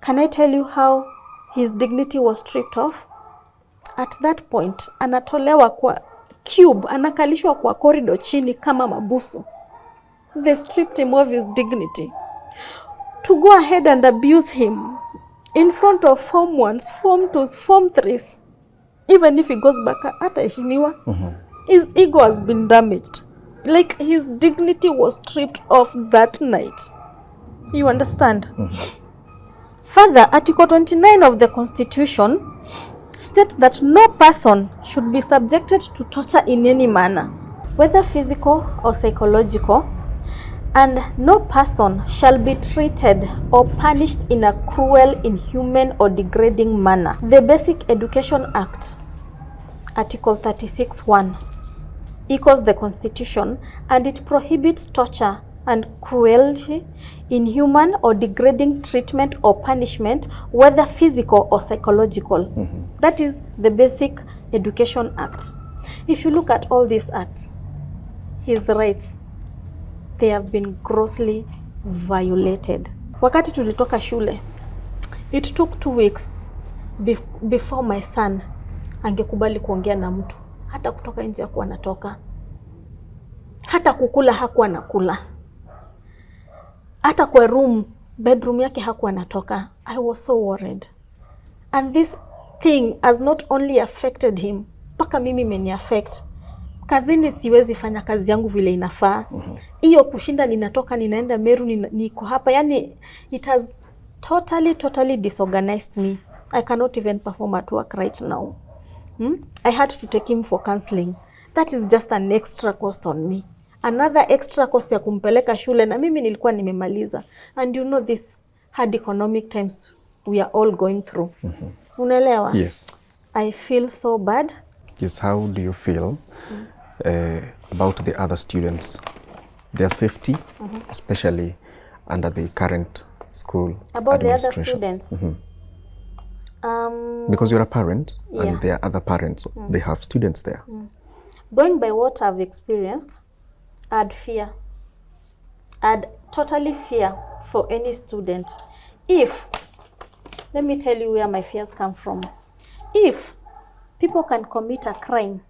Can I tell you how his dignity was stripped off? At that point, anatolewa kwa cube, anakalishwa kwa corridor chini kama mabusu. They stripped him of his dignity. To go ahead and abuse him in front of Form 1s, Form 2s, Form 3s, even if he goes back, ataheshimiwa. His ego has been damaged. Like, his dignity was stripped off that night. You understand? Further, Article 29 of the Constitution states that no person should be subjected to torture in any manner, whether physical or psychological, and no person shall be treated or punished in a cruel, inhuman, or degrading manner. The Basic Education Act, Article 36(1), echoes the Constitution, and it prohibits torture and cruelty, inhuman or degrading treatment or punishment, whether physical or psychological. That is the Basic Education Act. If you look at all these acts, his rights, they have been grossly violated. Wakati tulitoka shule, it took 2 weeks before my son angekubali kuongea na mtu. Hata kutoka nje hakuwa anatoka. Hata kukula hakuwa anakula. Hata kwa bedroom yake hakuwa anatoka. I was so worried. And this thing has not only affected him, paka mimi imeni affect. Kazini siwezi fanya kazi yangu vile inafaa. Iyo kushinda ninatoka, ninaenda Meru, niko hapa. Yani, it has totally disorganized me. I cannot even perform at work right now. I had to take him for counseling. That is just an extra cost on me. Another extra cost ya kumpeleka shule, na mimi nilikuwa nimemaliza. And you know this hard economic times we are all going through. Unaelewa? Yes. I feel so bad. Yes, how do you feel about the other students, their safety, especially under the current school about the other administration? students? Because you're a parent, Yeah. and there are other parents, they have students there. Going by what I've experienced, I'd fear. I'd totally fear for any student. If, let me tell you where my fears come from. If people can commit a crime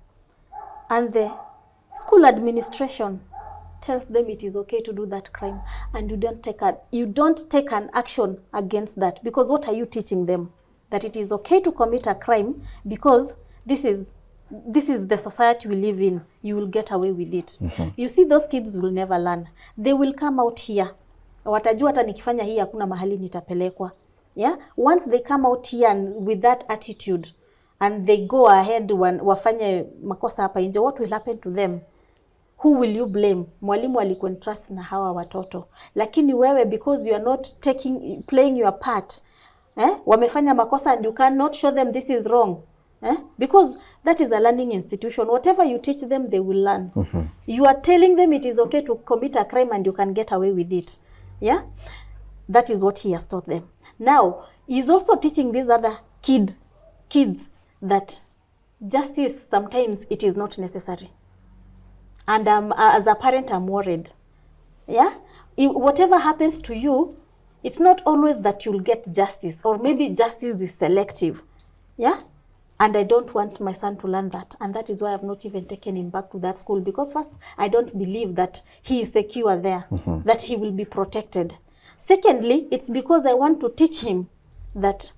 and the School administration tells them it is okay to do that crime, and you don't take an action against that, because what are you teaching them? That it is okay to commit a crime because this is the society we live in. You will get away with it. You see, those kids will never learn. They will come out here. Watajua hata nikifanya hii hakuna mahali nitapelekwa. Yeah? Once they come out here and with that attitude and they go ahead wafanye makosa hapa nje, what will happen to them? Who will you blame? Mwalimu alikuentrust na hawa watoto. Lakini wewe, because you are not playing your part, wamefanya makosa and you cannot show them this is wrong. Because that is a learning institution. Whatever you teach them, they will learn. You are telling them it is okay to commit a crime and you can get away with it. Yeah? That is what he has taught them. Now, he's also teaching these other kids that justice, sometimes it is not necessary. And as a parent, I'm worried. Yeah? Whatever happens to you, it's not always that you'll get justice, or maybe justice is selective. Yeah? And I don't want my son to learn that. And that is why I've not even taken him back to that school. Because first, I don't believe that he is secure there, that he will be protected. Secondly, it's because I want to teach him that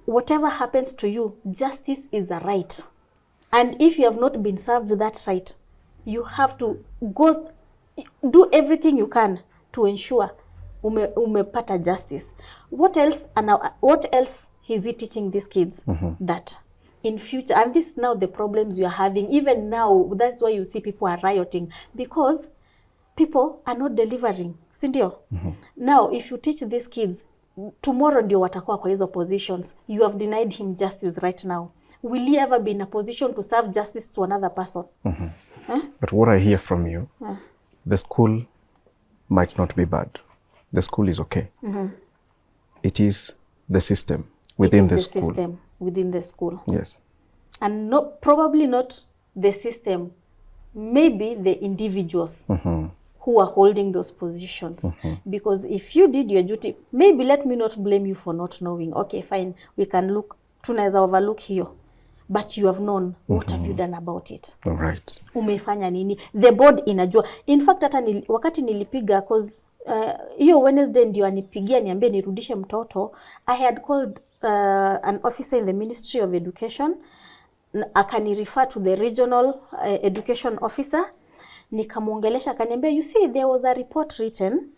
whatever happens to you, justice is a right. And if you have not been served that right, you have to do everything you can to ensure umepata justice. What else is he teaching these kids? That in future, and this is now the problems you are having, even now, that's why you see people are rioting, because people are not delivering. Sindio? Now, if you teach these kids, tomorrow ndio watakuwa kwa hizo positions, you have denied him justice right now. Will he ever be in a position to serve justice to another person? But what I hear from you, the school might not be bad. The school is okay. It is the system within the school. System within the school. Yes. And probably not the system, maybe the individuals who are holding those positions. Because if you did your duty, maybe let me not blame you for not knowing. Okay, fine, we can look, tunaweza overlook hiyo. But you have known, what have you done about it? All right. Umefanya nini? The board inajua. In fact, hata wakati nilipiga, cause hiyo Wednesday ndio anipigia niambie nirudishe mtoto, I had called an officer in the Ministry of Education, akani refer to the regional education officer, nikamuongelesha, akaniambia, you see, there was a report written,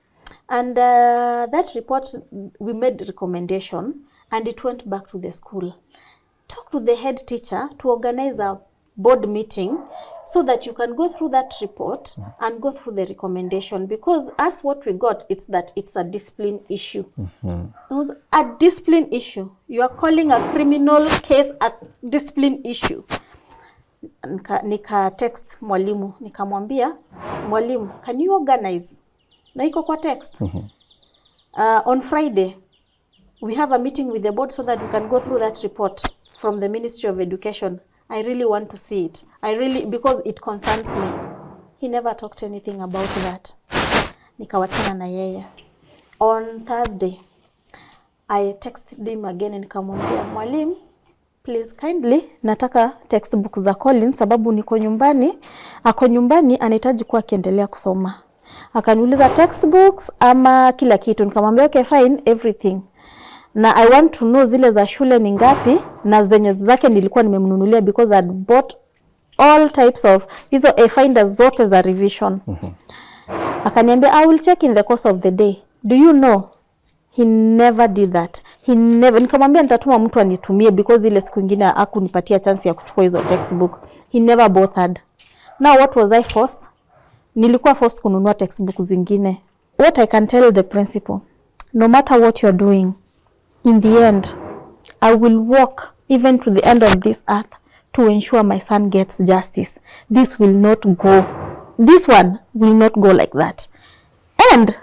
and that report, we made recommendation, and it went back to the school. Talk to the head teacher to organize a board meeting so that you can go through that report and go through the recommendation, because as what we got, it's that it's a discipline issue. A discipline issue. You are calling a criminal case a discipline issue. Nika text mwalimu, nikamwambia, mwalimu, can you organize? Na iko kwa text. On Friday, we have a meeting with the board so that we can go through that report from the Ministry of Education. I really want to see it. Because it concerns me. He never talked anything about that. Nikawachana na yeye. On Thursday, I texted him again and nikamwambia, mwalimu, please kindly, nataka textbook za Collins sababu niko nyumbani. Ako nyumbani, anahitaji kuwa akiendelea kusoma. Akaniuliza textbooks ama kila kitu. Nikamwambia, okay, fine, everything. Na I want to know zile za shule ni ngapi, na zenye zake nilikuwa nimemnunulia, because I bought all types of hizo finders zote za revision. Akaniambia, I will check in the course of the day. Do you know? He never did that. Nikamwambia nitatuma mtu anitumie, because ile siku nyingine hakunipatia chance ya kuchukua hizo textbook. He never bothered. Now what was I forced? Nilikuwa forced kununua textbook zingine. What I can tell the principal, no matter what you're doing, in the end, I will walk even to the end of this earth to ensure my son gets justice. This will not go. This one will not go like that. And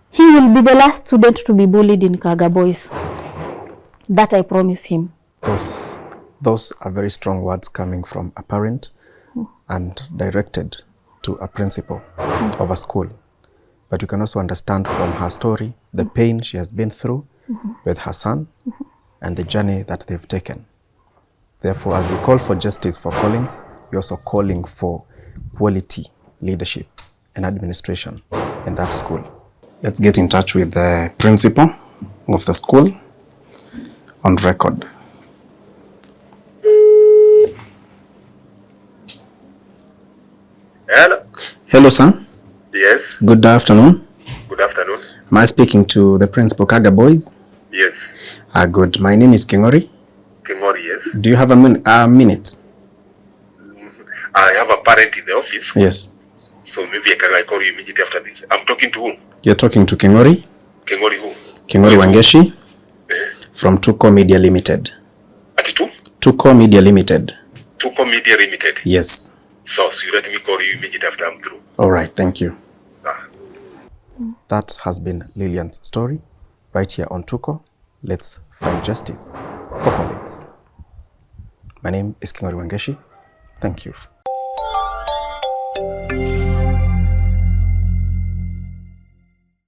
he will be the last student to be bullied in Kaga Boys. That I promise him. Those are very strong words coming from a parent and directed to a principal of a school. But you can also understand from her story the pain she has been through with her son and the journey that they've taken. Therefore, as we call for justice for Collins, you're also calling for quality leadership and administration in that school. Let's get in touch with the principal of the school on record. Hello. Hello, sir. Yes. Good afternoon. Good afternoon. Am I speaking to the principal, Kaga Boys? Yes. Good. My name is Kingori. Kingori, yes. Do you have a minute? I have a parent in the office. Yes. So maybe I call you immediately after this. I'm talking to whom? You're talking to Kingori? Kingori who? Kingori Wangeshi Eh. from Tuko Media Limited. Atitu? Tuko Media Limited. Tuko Media Limited. Yes. So you let me call you immediately after I'm through. All right. Thank you. Ah. That has been Lillian's story right here on Tuko. Let's find justice for Collins. My name is Kingori Wangeshi. Thank you.